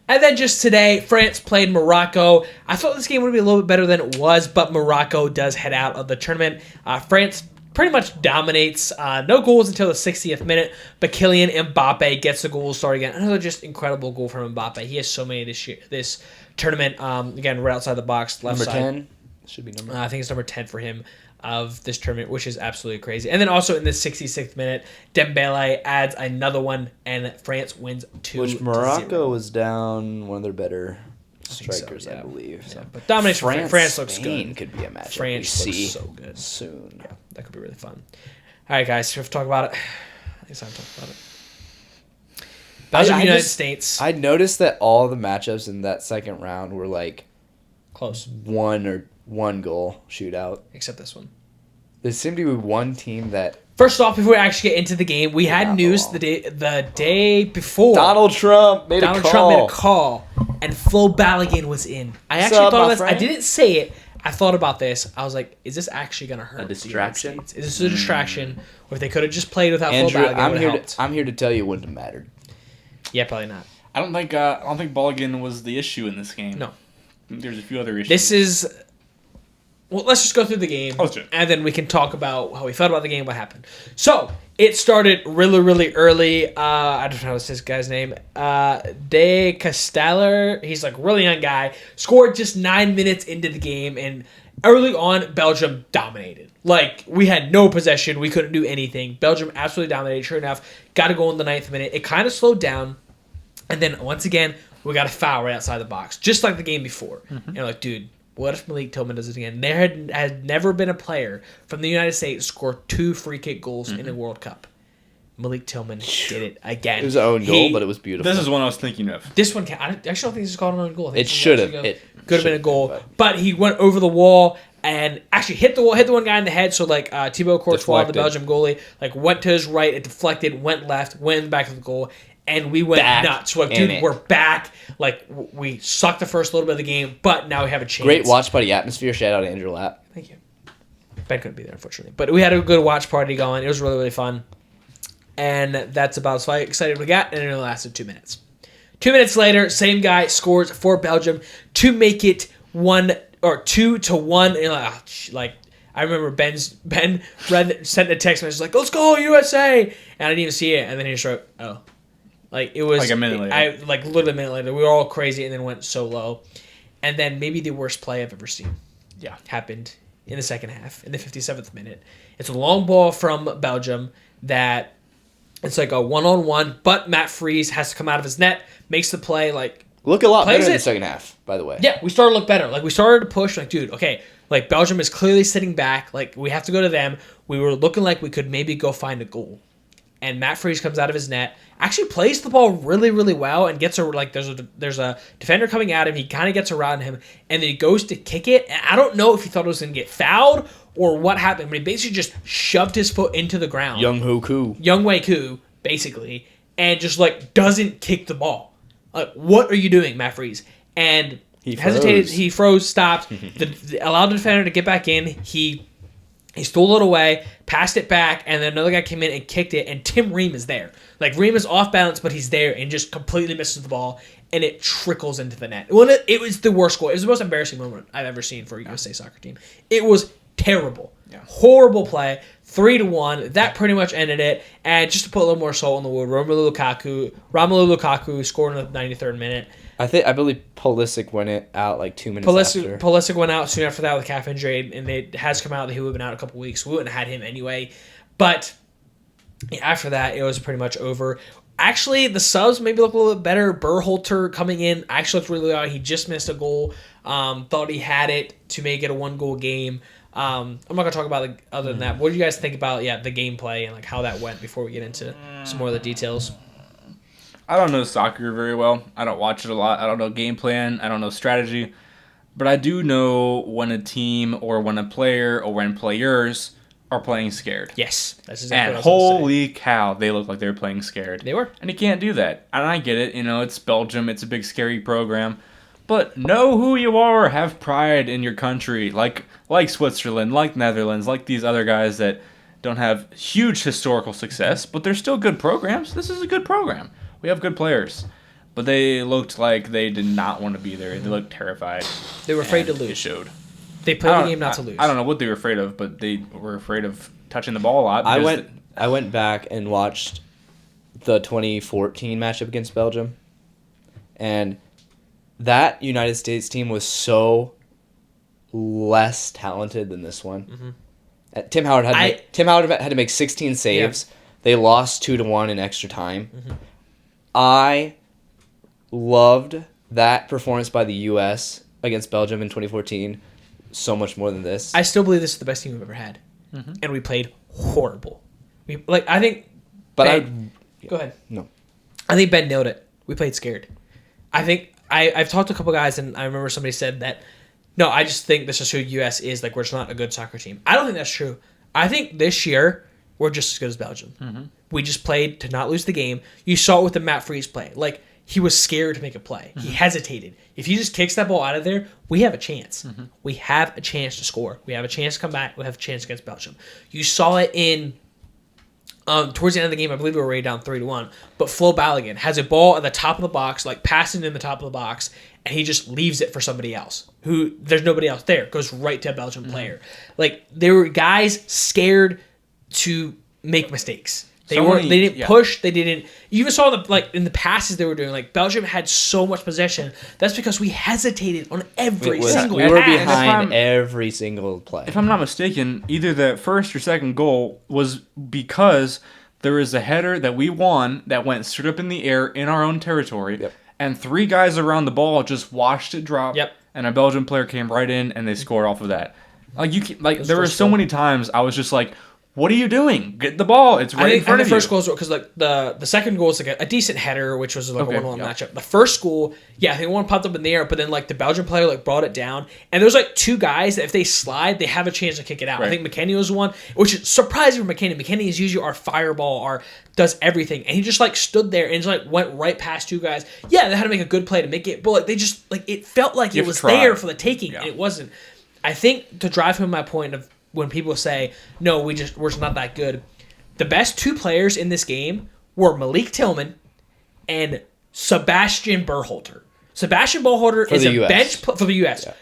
And then just today, France played Morocco. I thought this game would be a little bit better than it was, but Morocco does head out of the tournament. France pretty much dominates. No goals until the 60th minute, but Kylian Mbappe gets the goal start again. Another just incredible goal from Mbappe. He has so many this tournament. Again, right outside the box, left number side. 10 should be number. I think it's number 10 for him of this tournament, which is absolutely crazy. And then also in the 66th minute, Dembele adds another one, and France wins 2-0. Which Morocco was down one of their better strikers, I believe. Yeah. But domination France looks Spain good. could be a match. France we looks see so good soon. Yeah, that could be really fun. All right, guys, we have to talk about it. I think it's time to talk about it. Belgium, United States. I noticed that all the matchups in that second round were like Close. One goal shootout. Except this one. There seemed to be one team that. First off, before we actually get into the game, we had news the day before. Donald Trump made a call, and Flo Balogun was in. I actually thought of this. I didn't say it. I thought about this. I was like, is this actually going to hurt? A distraction? Is this a distraction? Or if they could have just played without Flo Balogun, I'm here to tell you it wouldn't have mattered. Yeah, probably not. I don't think Balogun was the issue in this game. No. There's a few other issues. This is... Well, let's just go through the game, Okay. and then we can talk about how we felt about the game, what happened. So, it started really, really early. I don't know what's this guy's name. De Casteller, he's like a really young guy, scored just 9 minutes into the game, and early on, Belgium dominated. Like, we had no possession. We couldn't do anything. Belgium absolutely dominated. Sure enough, got a goal in the 9th minute. It kind of slowed down, and then once again, we got a foul right outside the box, just like the game before. Mm-hmm. And you're like, dude, what if Malik Tillman does it again? There had never been a player from the United States score 2 free kick goals in a World Cup. Malik Tillman did it again. It was an own goal, but it was beautiful. This is one I was thinking of. This one, I actually don't think this is called an own goal. I think it should have. It could have been a goal, but he went over the wall and actually hit the one guy in the head. So like Thibaut Courtois, the Belgium goalie, like went to his right, it deflected, went left, went in the back of the goal. And we went nuts. Like, dude, we're back. Like, we sucked the first little bit of the game, but now we have a chance. Great watch party atmosphere. Shout out to Andrew Lapp. Thank you. Ben couldn't be there, unfortunately. But we had a good watch party going. It was really, really fun. And that's about as excited we got, and it only lasted 2 minutes. 2 minutes later, same guy scores for Belgium to make it 2-1. And I remember Ben sent a text message like, "Let's go USA!" And I didn't even see it. And then he just wrote, "Oh." Like, it was... Like a minute later. Literally a minute later. We were all crazy and then went so low. And then maybe the worst play I've ever seen happened in the second half, in the 57th minute. It's a long ball from Belgium that... It's like a one-on-one, but Matt Freese has to come out of his net, makes the play, Look a lot better in the second half, by the way. Yeah, we started to look better. Like, we started to push, like, dude, okay, like, Belgium is clearly sitting back. Like, we have to go to them. We were looking like we could maybe go find a goal. And Matt Freese comes out of his net, actually plays the ball really, really well, and gets there's a defender coming at him. He kind of gets around him, and then he goes to kick it. And I don't know if he thought it was going to get fouled or what happened, but he basically just shoved his foot into the ground. Young Wei Koo, basically, and just doesn't kick the ball. Like, what are you doing, Matt Freese? And he hesitated. He froze, stopped, allowed the defender to get back in. He stole it away, passed it back, and then another guy came in and kicked it, and Tim Ream is there. Like, Ream is off balance, but he's there and just completely misses the ball, and it trickles into the net. It was the worst goal. It was the most embarrassing moment I've ever seen for a USA soccer team. It was terrible. Yeah. Horrible play. 3-1. That pretty much ended it. And just to put a little more salt on the wood, Romelu Lukaku scored in the 93rd minute. I believe Pulisic went it out like 2 minutes after. Pulisic went out soon after that with a calf injury, and it has come out that he would have been out a couple weeks. We wouldn't have had him anyway. But after that, it was pretty much over. Actually, the subs maybe look a little bit better. Berhalter coming in actually looked really well. He just missed a goal. Thought he had it to make it a 1-goal game. I'm not gonna talk about other than that. What do you guys think about the gameplay and like how that went before we get into some more of the details? I don't know soccer very well. I don't watch it a lot. I don't know game plan. I don't know strategy. But I do know when a team or when a player or when players are playing scared. Yes, that's exactly And what I was gonna say. holy cow, they look like they're playing scared. They were. And you can't do that. And I get it. It's Belgium. It's a big, scary program. But know who you are. Have pride in your country. Like Switzerland, like Netherlands, like these other guys that don't have huge historical success, but they're still good programs. This is a good program. We have good players. But they looked like they did not want to be there. They looked terrified. They were afraid to lose. It showed. They played the game not to lose. I don't know what they were afraid of, but they were afraid of touching the ball a lot. I went back and watched the 2014 matchup against Belgium, and that United States team was so less talented than this one. Mm-hmm. Tim Howard had to make 16 saves. Yeah. They lost 2-1 in extra time. Mm-hmm. I loved that performance by the U.S. against Belgium in 2014 so much more than this. I still believe this is the best team we've ever had, and we played horrible. Go ahead. No, I think Ben nailed it. We played scared. I think I've talked to a couple guys, and I remember somebody said that. No, I just think this is who U.S. is. Like, we're just not a good soccer team. I don't think that's true. I think this year we're just as good as Belgium. Mm-hmm. We just played to not lose the game. You saw it with the Matt Freese play. Like, he was scared to make a play. Mm-hmm. He hesitated. If he just kicks that ball out of there, we have a chance. Mm-hmm. We have a chance to score. We have a chance to come back. We have a chance against Belgium. You saw it in towards the end of the game. I believe we were already down 3-1. But Flo Balogun has a ball at the top of the box, like passing in the top of the box, and he just leaves it for somebody else. Who there's nobody else there. Goes right to a Belgian player. Like, there were guys scared to make mistakes. They didn't push. They didn't. You even saw in the passes they were doing. Like, Belgium had so much possession. That's because we hesitated on every single pass. We were behind every single play. If I'm not mistaken, either the first or second goal was because there was a header that we won that went straight up in the air in our own territory, and 3 guys around the ball just watched it drop. Yep. And a Belgian player came right in and they scored off of that. There were so many times I was just like, what are you doing? Get the ball. It's right in front of you. The first goal was because the second goal was like a decent header, which was like a 1-1 matchup. The first goal, I think one popped up in the air, but then the Belgian player brought it down, and there's 2 guys that if they slide, they have a chance to kick it out. Right. I think McKennie was one, which is surprising for McKennie. McKennie is usually our fireball, does everything, and he just went there and just went right past 2 guys. Yeah, they had to make a good play to make it, but they just it felt like it was there for the taking, and it wasn't. I think to drive home my point of when people say, no, we're just not that good, the best 2 players in this game were Malik Tillman and Sebastian Berhalter. Sebastian Berhalter is a bench for the U.S. Yeah.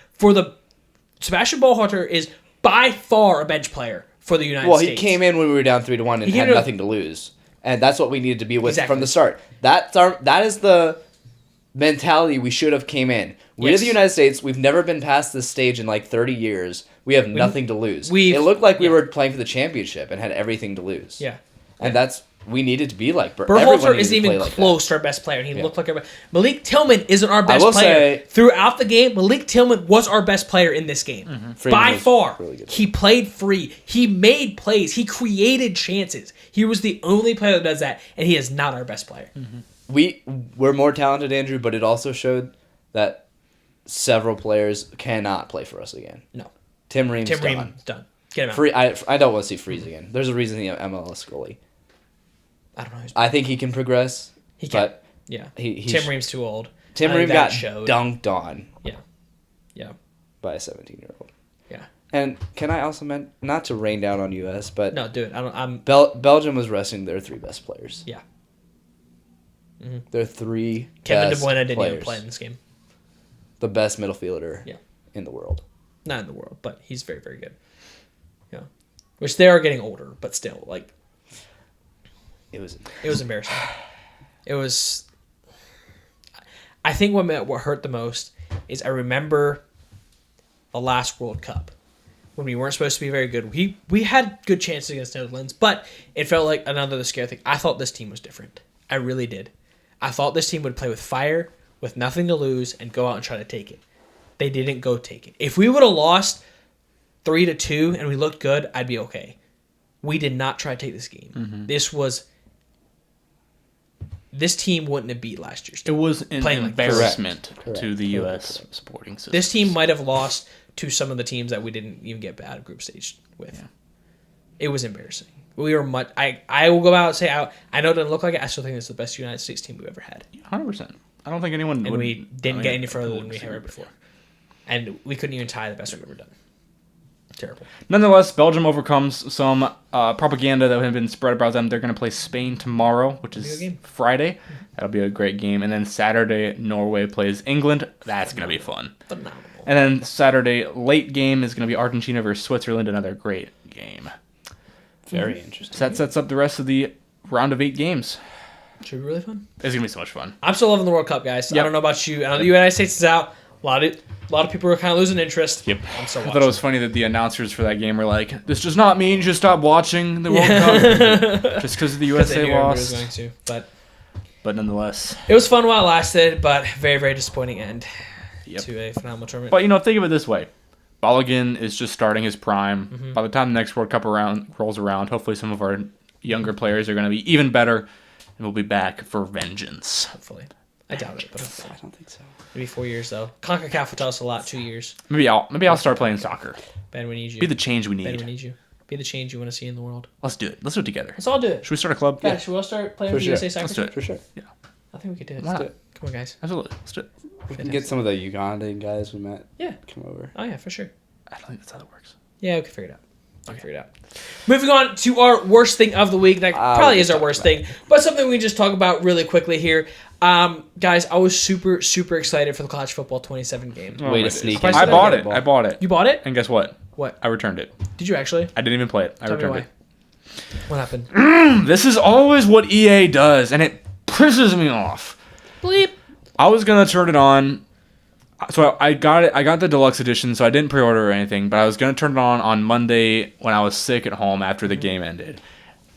Sebastian Berhalter is by far a bench player for the United States. Well, he came in when we were down 3-1 and had nothing to lose. And that's what we needed to be with from the start. That is the mentality we should have came in. We're the United States. We've never been past this stage in 30 years. We have nothing to lose. It looked like we were playing for the championship and had everything to lose. Yeah. And we needed to be like Berhalter isn't even close to our best player, and he looked like everybody. Malik Tillman isn't our best player. Throughout the game, Malik Tillman was our best player in this game. Mm-hmm. By far. Really good. He played free. He made plays. He created chances. He was the only player that does that, and he is not our best player. Mm-hmm. We're more talented, Andrew, but it also showed that several players cannot play for us again. No. Tim Ream's done. Get him out. I don't want to see Freeze again. There's a reason he's an MLS goalie. I don't know. I think he can progress. He can. But yeah. Tim Ream's too old. Tim Ream got dunked on. Yeah. Yeah. By a 17-year-old. Yeah. And can I also not to rain down on US, but no, do it. Belgium was resting their 3 best players. Yeah. Mm-hmm. Their 3 Kevin best De Bruyne didn't players. even play in this game. The best middle fielder in the world. Not in the world, but he's very, very good. Yeah. Which they are getting older, but still, It was embarrassing. It was... I think what hurt the most is I remember the last World Cup when we weren't supposed to be very good. We had good chances against Netherlands, but it felt like another scary thing. I thought this team was different. I really did. I thought this team would play with fire, with nothing to lose, and go out and try to take it. They didn't go take it. If we would have lost 3-2 and we looked good, I'd be okay. We did not try to take this game. Mm-hmm. This team wouldn't have beat last year's team. It was an Playing like embarrassment Correct. to the U.S. sporting system. This team might have lost to some of the teams that we didn't even get out of group stage with. Yeah. It was embarrassing. We were much. I will go out and say I know it doesn't look like it. I still think it's the best United States team we've ever had. 100%. I don't think anyone And would. we didn't get any further than we disagree have with before. that. And we couldn't even tie the best we've ever done. Terrible. Nonetheless, Belgium overcomes some propaganda that had been spread about them. They're going to play Spain tomorrow, which That'll be a is game. Friday. That'll be a great game. And then Saturday, Norway plays England. That's going to be fun. Phenomenal. And then Saturday, late game is going to be Argentina versus Switzerland. Another great game. Very interesting. So that sets up the rest of the round of 8 games. Should be really fun. It's going to be so much fun. I'm still loving the World Cup, guys. Yep. I don't know about you. I know the United States is out. A lot of people are kind of losing interest. Yep. I'm still I watching. thought it was funny that the announcers for that game were like, "This does not mean you should stop watching the World Cup just because the They USA knew everybody was lost." going to, But nonetheless, it was fun while it lasted, but very, very disappointing end Yep. to a phenomenal tournament. But think of it this way: Balogun is just starting his prime. Mm-hmm. By the time the next World Cup rolls around, hopefully some of our younger players are going to be even better, and we'll be back for vengeance. Hopefully. I doubt it, but hopefully. I don't think so. Maybe 4 years, though. CONCACAF will tell us a lot, 2 years. Maybe I'll start playing soccer. Ben, we need you. Be the change we Ben, we need. need you. Be the change you want to see in the world. Let's do it. Let's do it together. Let's all do it. Should we start a club? Guys, should we all start playing For with sure. USA Soccer? Let's do it. For sure. I think we could do it. Why Let's not? do it. Come on, guys. Absolutely. Let's do it. We can get some of the Ugandan guys we met. Yeah. Come over. Oh, yeah, for sure. I don't think that's how it works. Yeah, we can figure it out. Figure it out. Moving on to our worst thing of the week. That probably we is can our talk worst about thing, but something we can just talk about really quickly here. Guys, I was super, super excited for the College Football 27 game. Oh, Way my to sneak days. in. I bought it. I bought it. You bought it? And guess what? What? I returned it. Did you actually? I didn't even play it. I Tell me returned why. What happened? it. This is always what EA does, and it pisses me off. Bleep. I was gonna turn it on. So I got it. I got the deluxe edition, so I didn't pre-order or anything. But I was gonna turn it on Monday when I was sick at home after the game ended.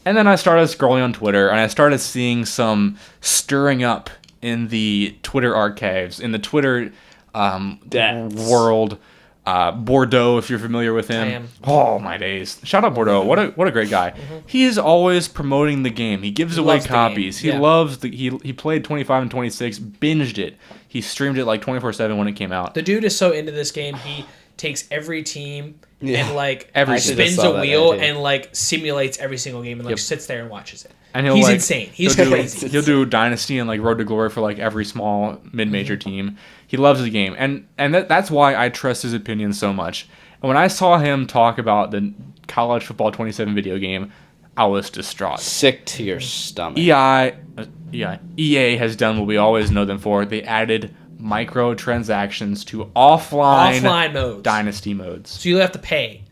And then I started scrolling on Twitter, and I started seeing some stirring up in the Twitter archives, in the Twitter Depths. world. Bordeaux, if you're familiar with him. I am. Oh my days! Shout out Bordeaux. What a great guy. He is always promoting the game. He gives away loves the game. copies. He Yeah. loves the. He played 25 and 26, binged it. He streamed it like 24/7 when it came out. The dude is so into this game, he takes every team Yeah. and like Every team. spins I saw a that wheel idea. and like simulates every single game and like Yep. sits there and watches it. And he'll He's like, insane. He's he'll do- crazy. He'll do Dynasty and like Road to Glory for like every small mid-major team. He loves the game, and that's why I trust his opinion so much. And when I saw him talk about the College Football 27 video game, I was distraught. Sick to your stomach. EA has done what we always know them for. They added microtransactions to offline modes. Dynasty modes. So you have to pay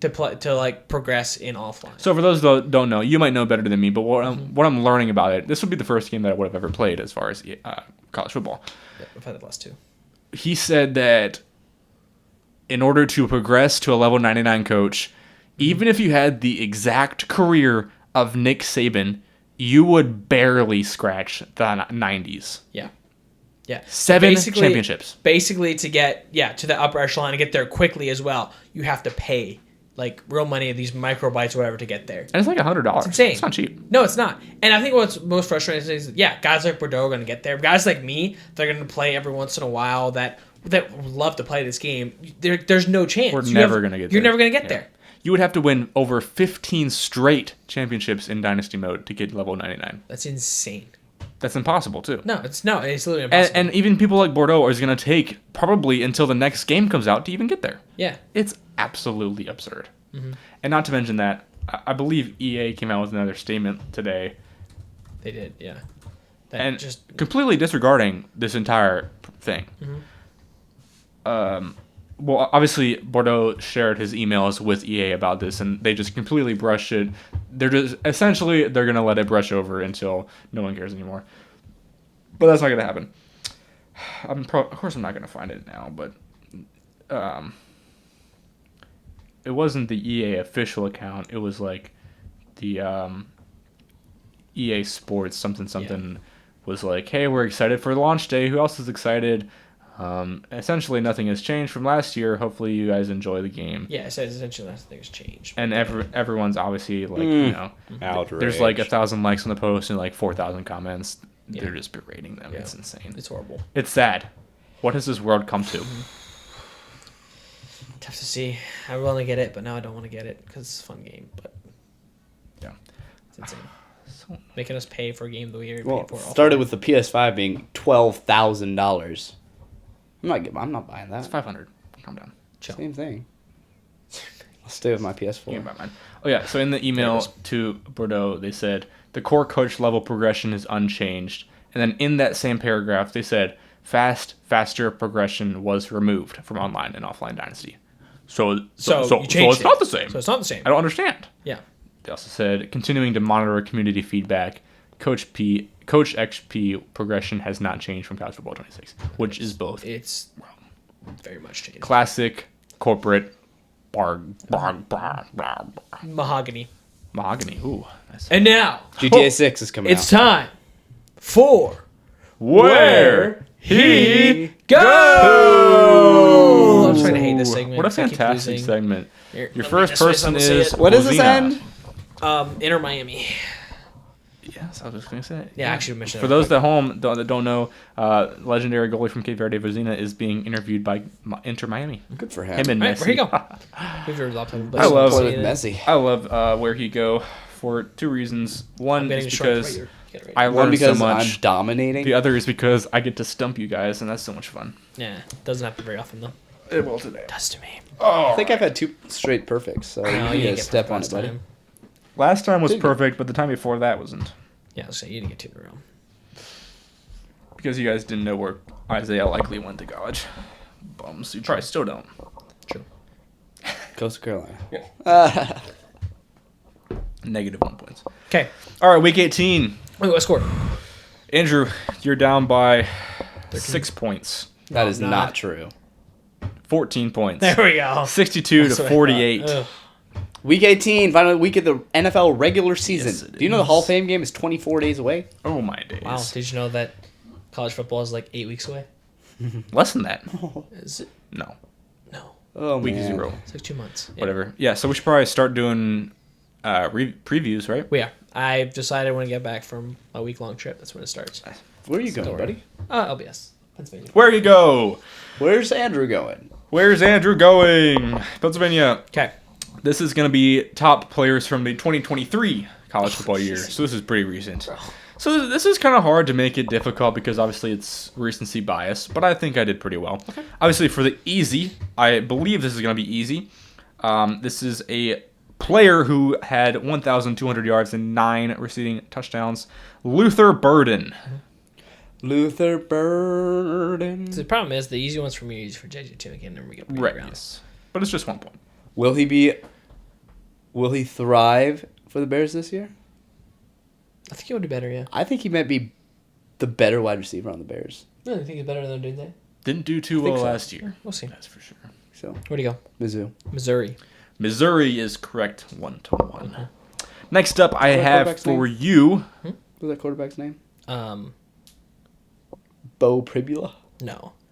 to play to like progress in offline. So for those that don't know, you might know better than me, but what I'm learning about it, this would be the first game that I would have ever played as far as college football. Yeah, I've had the last two. He said that in order to progress to a level 99 coach, even if you had the exact career of Nick Saban, you would barely scratch the 90s. Yeah. Yeah. 7 championships. Basically to get to the upper echelon and get there quickly as well, you have to pay like real money, these microbytes or whatever to get there. And it's like $100. It's insane. It's not cheap. No, it's not. And I think what's most frustrating is, guys like Bordeaux are going to get there. Guys like me, they're going to play every once in a while that love to play this game. There's no chance. We're never going to get there. You're never going to get there. You would have to win over 15 straight championships in Dynasty mode to get level 99. That's insane. That's impossible, too. No, it's literally impossible. And even people like Bordeaux is going to take probably until the next game comes out to even get there. yeah. It's absolutely absurd. Mm-hmm. And not to mention that, I believe EA came out with another statement today, They did, yeah. That and just completely disregarding this entire thing. Mm-hmm. Well, obviously, Bordeaux shared his emails with EA about this, and they just completely brushed it. They're going to let it brush over until no one cares anymore. But that's not going to happen. Of course, I'm not gonna find it now, but it wasn't the EA official account. It was like the EA Sports something was like, hey, we're excited for launch day. Who else is excited? Essentially, nothing has changed from last year. Hopefully, you guys enjoy the game. Yeah, it says essentially nothing's changed. And everyone's obviously like, Outrage. there's like 1,000 likes on the post and like 4,000 comments. Yeah. They're just berating them. Yeah. It's insane. It's horrible. It's sad. What has this world come to? Tough to see. I want to get it, but now I don't want to get it because it's a fun game. But Yeah. it's insane. So, Making us pay for a game that we already Well, paid for. started with the PS5 being $12,000. I'm not buying it's that. 500. Calm down. Chill. Same thing. I'll stay with my You PS4. can buy mine. Oh yeah. So in the email to Bordeaux, they said the core coach level progression is unchanged, and then in that same paragraph, they said faster progression was removed from online and offline Dynasty. So you it's changed not it. the same. So it's not the same. I don't understand. Yeah. They also said continuing to monitor community feedback. Coach XP progression has not changed from College Football 26, which is both It's very much changed. classic corporate Mahogany. mahogany. Ooh, nice. And now, GTA 6 is coming it's out. time for Where he Go! I'm starting to hate this segment. What a 'cause I keep fantastic losing. segment. Here, Your let me first this way so person I don't see is it. What does this Rosina. end? Inter Miami. Yes, I was just going to say it. Yeah, actually, mention For those at home that don't know, legendary goalie from Cape Verde, Vozina, is being interviewed by Inter Miami. Good for him. Him and All right, Messi. here you go. We've heard a lot of I love- Play with Messi. I love Where He Go for two reasons. One is because I One learned so because I'm much. dominating. The other is because I get to stump you guys, and that's so much fun. Yeah, doesn't happen very often though. It will today. Does to me. I think I've had 2 straight perfects, so No, you you need didn't to get step perfect on it, last buddy. time. Last time was Did you? perfect, but the time before that wasn't. Yeah, I'll say you didn't get 2 in a row. Because you guys didn't know where Isaiah likely went to college. Bums. You probably still don't. True. Coastal Carolina. Yeah. Negative 1 points. Okay. All right, week 18. Wait, what score? Andrew, you're down by 6 points. That is not. not true. 14 points. There we go. 62 That's to what I 48. thought. Ugh. Week 18, final week of the NFL regular season. Yes, it Do you know the is. Hall of Fame game is 24 days away? Oh my days. Wow. Did you know that college football is like 8 weeks away? Less than that. Is it? No. No. Oh, Week man. 0. It's like 2 months. Yeah. Whatever. Yeah, so we should probably start doing previews, right? We are. I've decided when I get back from a week-long trip, that's when it starts. Where are you So going, don't worry. buddy? LBS. Pennsylvania. Where you go? Where's Andrew going? Where's Andrew going? Pennsylvania. Okay. This is going to be top players from the 2023 college football year. So this is pretty recent. So this is kind of hard to make it difficult because obviously it's recency bias, but I think I did pretty well. Okay. Obviously for the easy, I believe this is going to be easy. This is a player who had 1,200 yards and 9 receiving touchdowns. Luther Burden. Luther Burden. So the problem is the easy ones for me are easy for JJ too. Again, never get Right. around. Yes. But it's just 1 point. Will he thrive for the Bears this year? I think he would do better. Yeah. I think he might be the better wide receiver on the Bears. Really think he's better than Dundee. Didn't do too think well so. last year. We'll see. That's for sure. So, Where'd he go? Mizzou. Missouri. Missouri is correct 1-1. Next up, I that have quarterback's for name? you. What was that quarterback's name? No. Bo Pribula?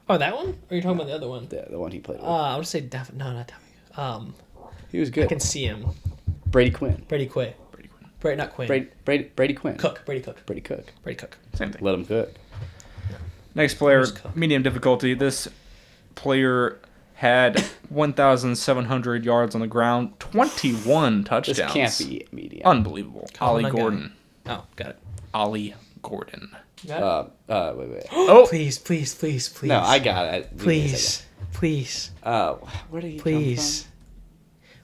Oh, that one? Or are you talking about the other one? The one he played with. I would say no, not Daffy. He was I good. can see him. Brady Quinn. Brady Quinn. Brady Quinn. Brady, not Quinn. Brady Quinn. Cook. Brady Cook. Brady Cook. Brady Cook. Same thing. Let him cook. Next player, Who's Cook? medium difficulty. This player had 1,700 yards on the ground, 21 touchdowns. This can't be medium. Unbelievable. Colin Ollie Gunn. Gordon. Oh, got it. Ollie Gordon. Got it? Wait. Oh, Please. No, I got it. Please. Where did he Please.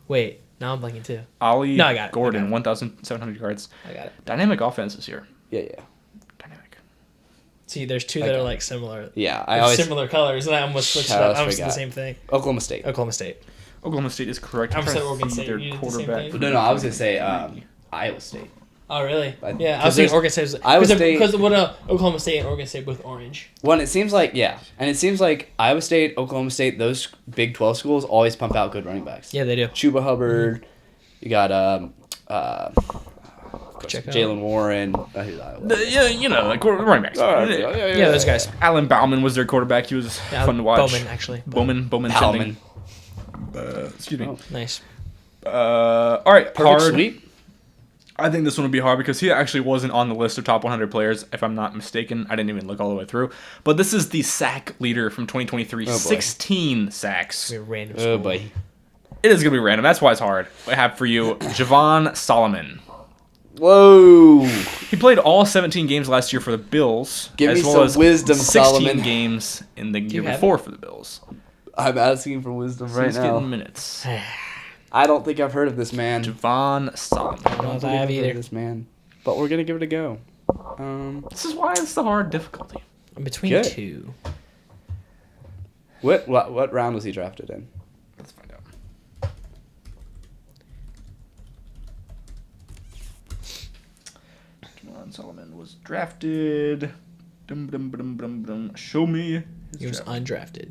Wait. Now I'm blanking too. Ollie No, I got it. Gordon, I got it. 1,700 yards. I got it. Dynamic offense this year. come from? Yeah. Dynamic. See, there's two that are like similar. Yeah, I They're always... similar colors, and I almost switched it I up. always I almost did the forgot. same thing. Oklahoma State. Oklahoma State. Oklahoma State is correct. I'm trying saying to Oregon see State. their You did the same quarterback. thing? No, I was going to say Iowa State. Oh, really? Yeah, I was thinking Oregon State. Iowa State. Because what Oklahoma State and Oregon State both orange. Well, it seems like Iowa State, Oklahoma State, those Big 12 schools always pump out good running backs. Yeah, they do. Chuba Hubbard, you got Check Jalen Warren. Like running backs. Yeah, those guys. Alan Bauman was their quarterback. He was fun to watch. Bowman, actually. Bowman. Bauman. Excuse me. Oh. Nice. All right, Perfect hard. sweep. I think this one would be hard because he actually wasn't on the list of top 100 players, if I'm not mistaken. I didn't even look all the way through. But this is the sack leader from 2023. Oh, boy. 16 sacks. Random Oh school. boy. It is going to be random. That's why it's hard. I have for you Javon Solomon. Whoa. He played all 17 games last year for the Bills. Give me as well some as wisdom, 16 Solomon. games in the year have before for the Bills. I'm asking for wisdom So right he's now. getting minutes. I don't think I've heard of this man. Javon Solomon. I don't know if I have I've heard either. of this man. But we're gonna give it a go. This is why it's the hard difficulty. I'm between Good. two. What round was he drafted in? Let's find out. Javon Solomon was drafted. Show me. his He was draft. undrafted.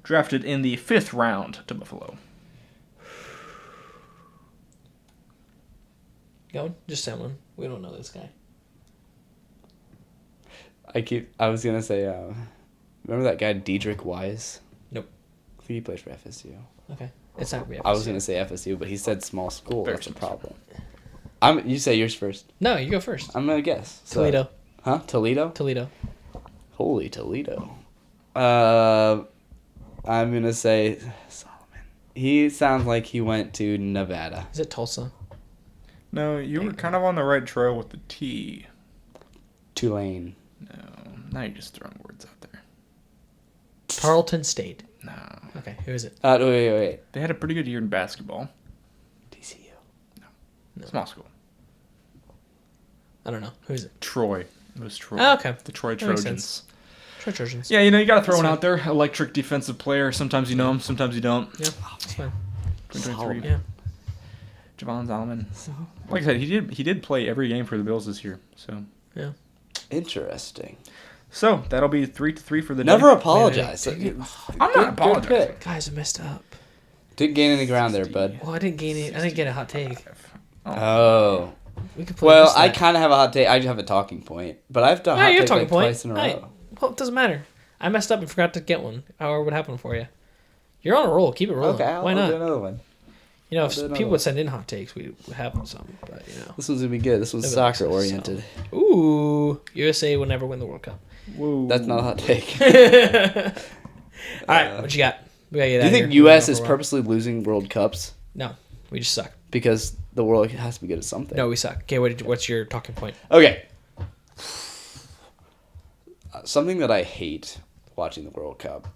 Drafted in the 5th round to Buffalo. Going? Just someone. We don't know this guy. I was gonna say, remember that guy Dedrick Wise? Nope. I think he plays for FSU. Okay. It's not gonna be I was FSU. gonna say FSU, but he said small school. Very That's a small. problem. You say yours first. No, you go first. I'm gonna guess. So- Toledo. Huh? Toledo? Toledo. Holy Toledo. I'm gonna say Solomon. He sounds like he went to Nevada. Is it Tulsa? No, you were kind of on the right trail with the T. Tulane. No, now you're just throwing words out there. Tarleton State. No. Okay, who is it? Wait. They had a pretty good year in basketball. TCU. Small school. I don't know. Who is it? Troy. It was Troy. Oh, okay. The Troy That makes Trojans. sense. Troy Trojans. Yeah, you got to throw one That's out there. Electric defensive player. Sometimes you know him, sometimes you don't. Yeah, that's fine. 2023. Yeah. Javon Solomon. Like I said, he did play every game for the Bills this year. So Interesting. that'll be 3-3 for the Never day. apologize. Wait, I'm not apologizing. Guys, I messed up. Didn't gain any ground there, bud. Well, I didn't gain it. I didn't get a hot take. Oh. We could play Well, this I night. kind of have a hot take. I have a talking point, but I've done Yeah, hot you're a take talking like point. twice in a Hey, row. well, it doesn't matter. I messed up and forgot to get one. However, what happened for you? You're on a roll. Keep it rolling. Okay, Why I'll not? do another one. You know, I'll do if another people one. would send in hot takes, we would have some. But This one's gonna be good. This one's Maybe soccer that's oriented. ooh, USA will never win the World Cup. Whoa. That's not a hot take. All right, what you got? We gotta get Do out you of think here. U.S. We're is going for a while. purposely losing World Cups No, we just suck. because the world has to be good at something? No, we suck. Okay, what's your talking point? Okay. Something that I hate watching the World Cup.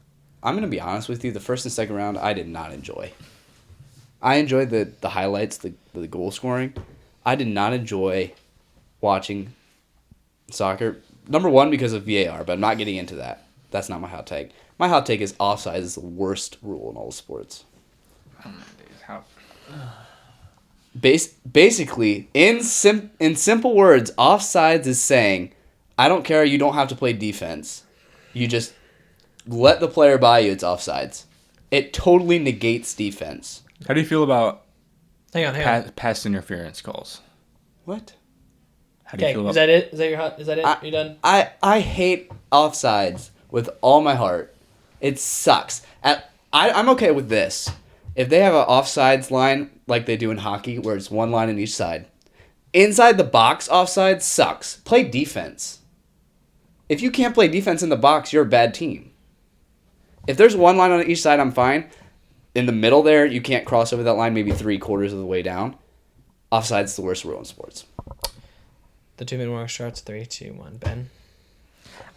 I'm gonna be honest with you. The first and second round, I did not enjoy. I enjoyed the highlights, the goal scoring. I did not enjoy watching soccer. Number one, because of VAR, but I'm not getting into that. That's not my hot take. My hot take is offside is the worst rule in all sports. Basically, in simple words, offsides is saying, I don't care, you don't have to play defense. You just let the player by you, it's offsides. It totally negates defense. How do you feel about Hang on. pass interference calls? What? How do you Okay, feel about is that it? Is that your hot? Is that it? You done? I hate offsides with all my heart. It sucks. I'm okay with this. If they have an offsides line like they do in hockey, where it's one line on each side, inside the box offside sucks. Play defense. If you can't play defense in the box, you're a bad team. If there's one line on each side, I'm fine. In the middle there, you can't cross over that line maybe 3/4 of the way down. Offside's the worst rule in sports. The 2-minute warning starts. 3, 2, 1. Ben.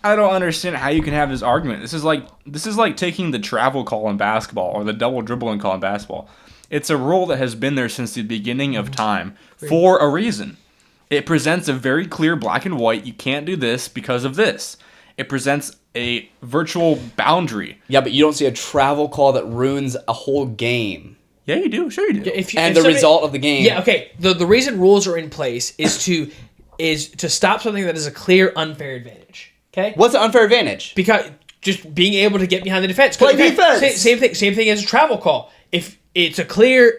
I don't understand how you can have this argument. This is like taking the travel call in basketball or the double dribbling call in basketball. It's a rule that has been there since the beginning of time for a reason. It presents a very clear black and white, you can't do this because of this. It presents a virtual boundary. Yeah, but you don't see a travel call that ruins a whole game. Yeah, you do. Sure, you do. If And if the somebody- result of the game. Yeah, okay. The reason rules are in place is to stop something that is a clear unfair advantage. Okay? What's an unfair advantage? Because just being able to get behind the defense. Play defense! Same thing as a travel call. If it's a clear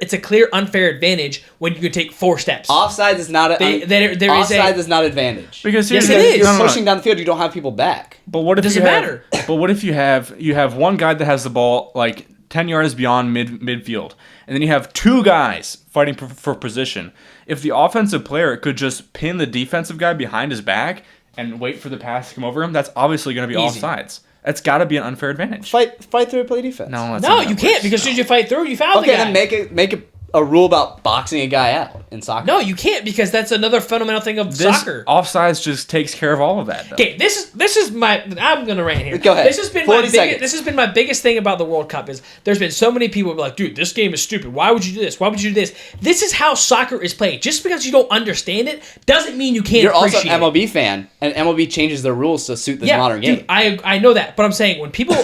unfair advantage when you can take 4 steps. Offsides is not offsides is not advantage. Because Yes, here's it is. You're no. pushing down the field, you don't have people back. But what if Doesn't you have, matter. But what if you have one guy that has the ball like 10 yards beyond midfield, and then you have 2 guys fighting for position? If the offensive player could just pin the defensive guy behind his back and wait for the pass to come over him, that's obviously going to be Easy. offsides. That's got to be an unfair advantage. Fight through and play defense. No, that's No, not how you it can't works. because as soon as you fight through, you foul the Okay, guy. then make a rule about boxing a guy out in soccer. No, you can't because that's another fundamental thing of This soccer. offsides just takes care of all of that. Though. Okay, this is my. I'm gonna rant here. Go ahead. This has been 40 my biggest. seconds. This has been my biggest thing about the World Cup is there's been so many people who are like, dude, this game is stupid. Why would you do this? Why would you do this? This is how soccer is played. Just because you don't understand it doesn't mean you can't. You're also an appreciate it. MLB fan, and MLB changes their rules to suit the modern game. Dude, I know that, but I'm saying when people,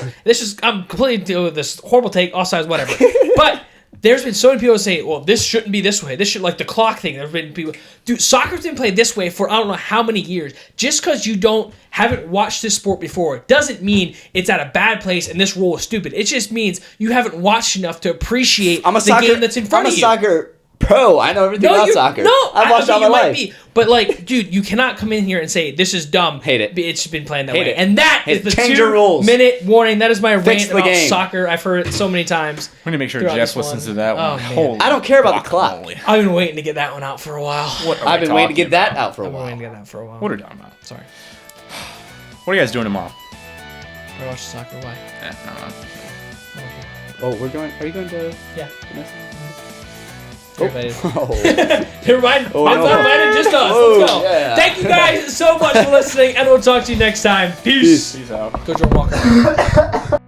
I'm completely dealing with this horrible take, offsides, whatever. But there's been so many people say, well, this shouldn't be this way. This should like the clock thing. There's been people, dude, soccer's been played this way for I don't know how many years. Just because you haven't watched this sport before doesn't mean it's at a bad place and this rule is stupid. It just means you haven't watched enough to appreciate the game that's in front of you. I'm a soccer pro. I know everything about soccer. I've watched all my life. But like, dude, you cannot come in here and say this is dumb. Hate it. It's been playing that Hate way, it. and that Hate is the it. Change your rules. 2-minute warning. That is my Fix rant the about game. soccer. I've heard it so many times. We need to make sure throughout Jeff this one. listens to that Oh, one. man. Holy I don't care about the clock. guacamole. I've been waiting to get that one out for a while. What are I've we been waiting to talking get that about? out for a I've been waiting while. to get that for a while. What are we talking about? Sorry. What are you guys doing tomorrow? I watch soccer. Why? I don't know. Oh, we're going. Are you going to? Yeah. Oh. Never mind. Oh, I'm no. not mad at just us. Oh, Let's go. yeah. Thank you guys so much for listening, and we'll talk to you next time. Peace. Peace out. Go Joe Walker.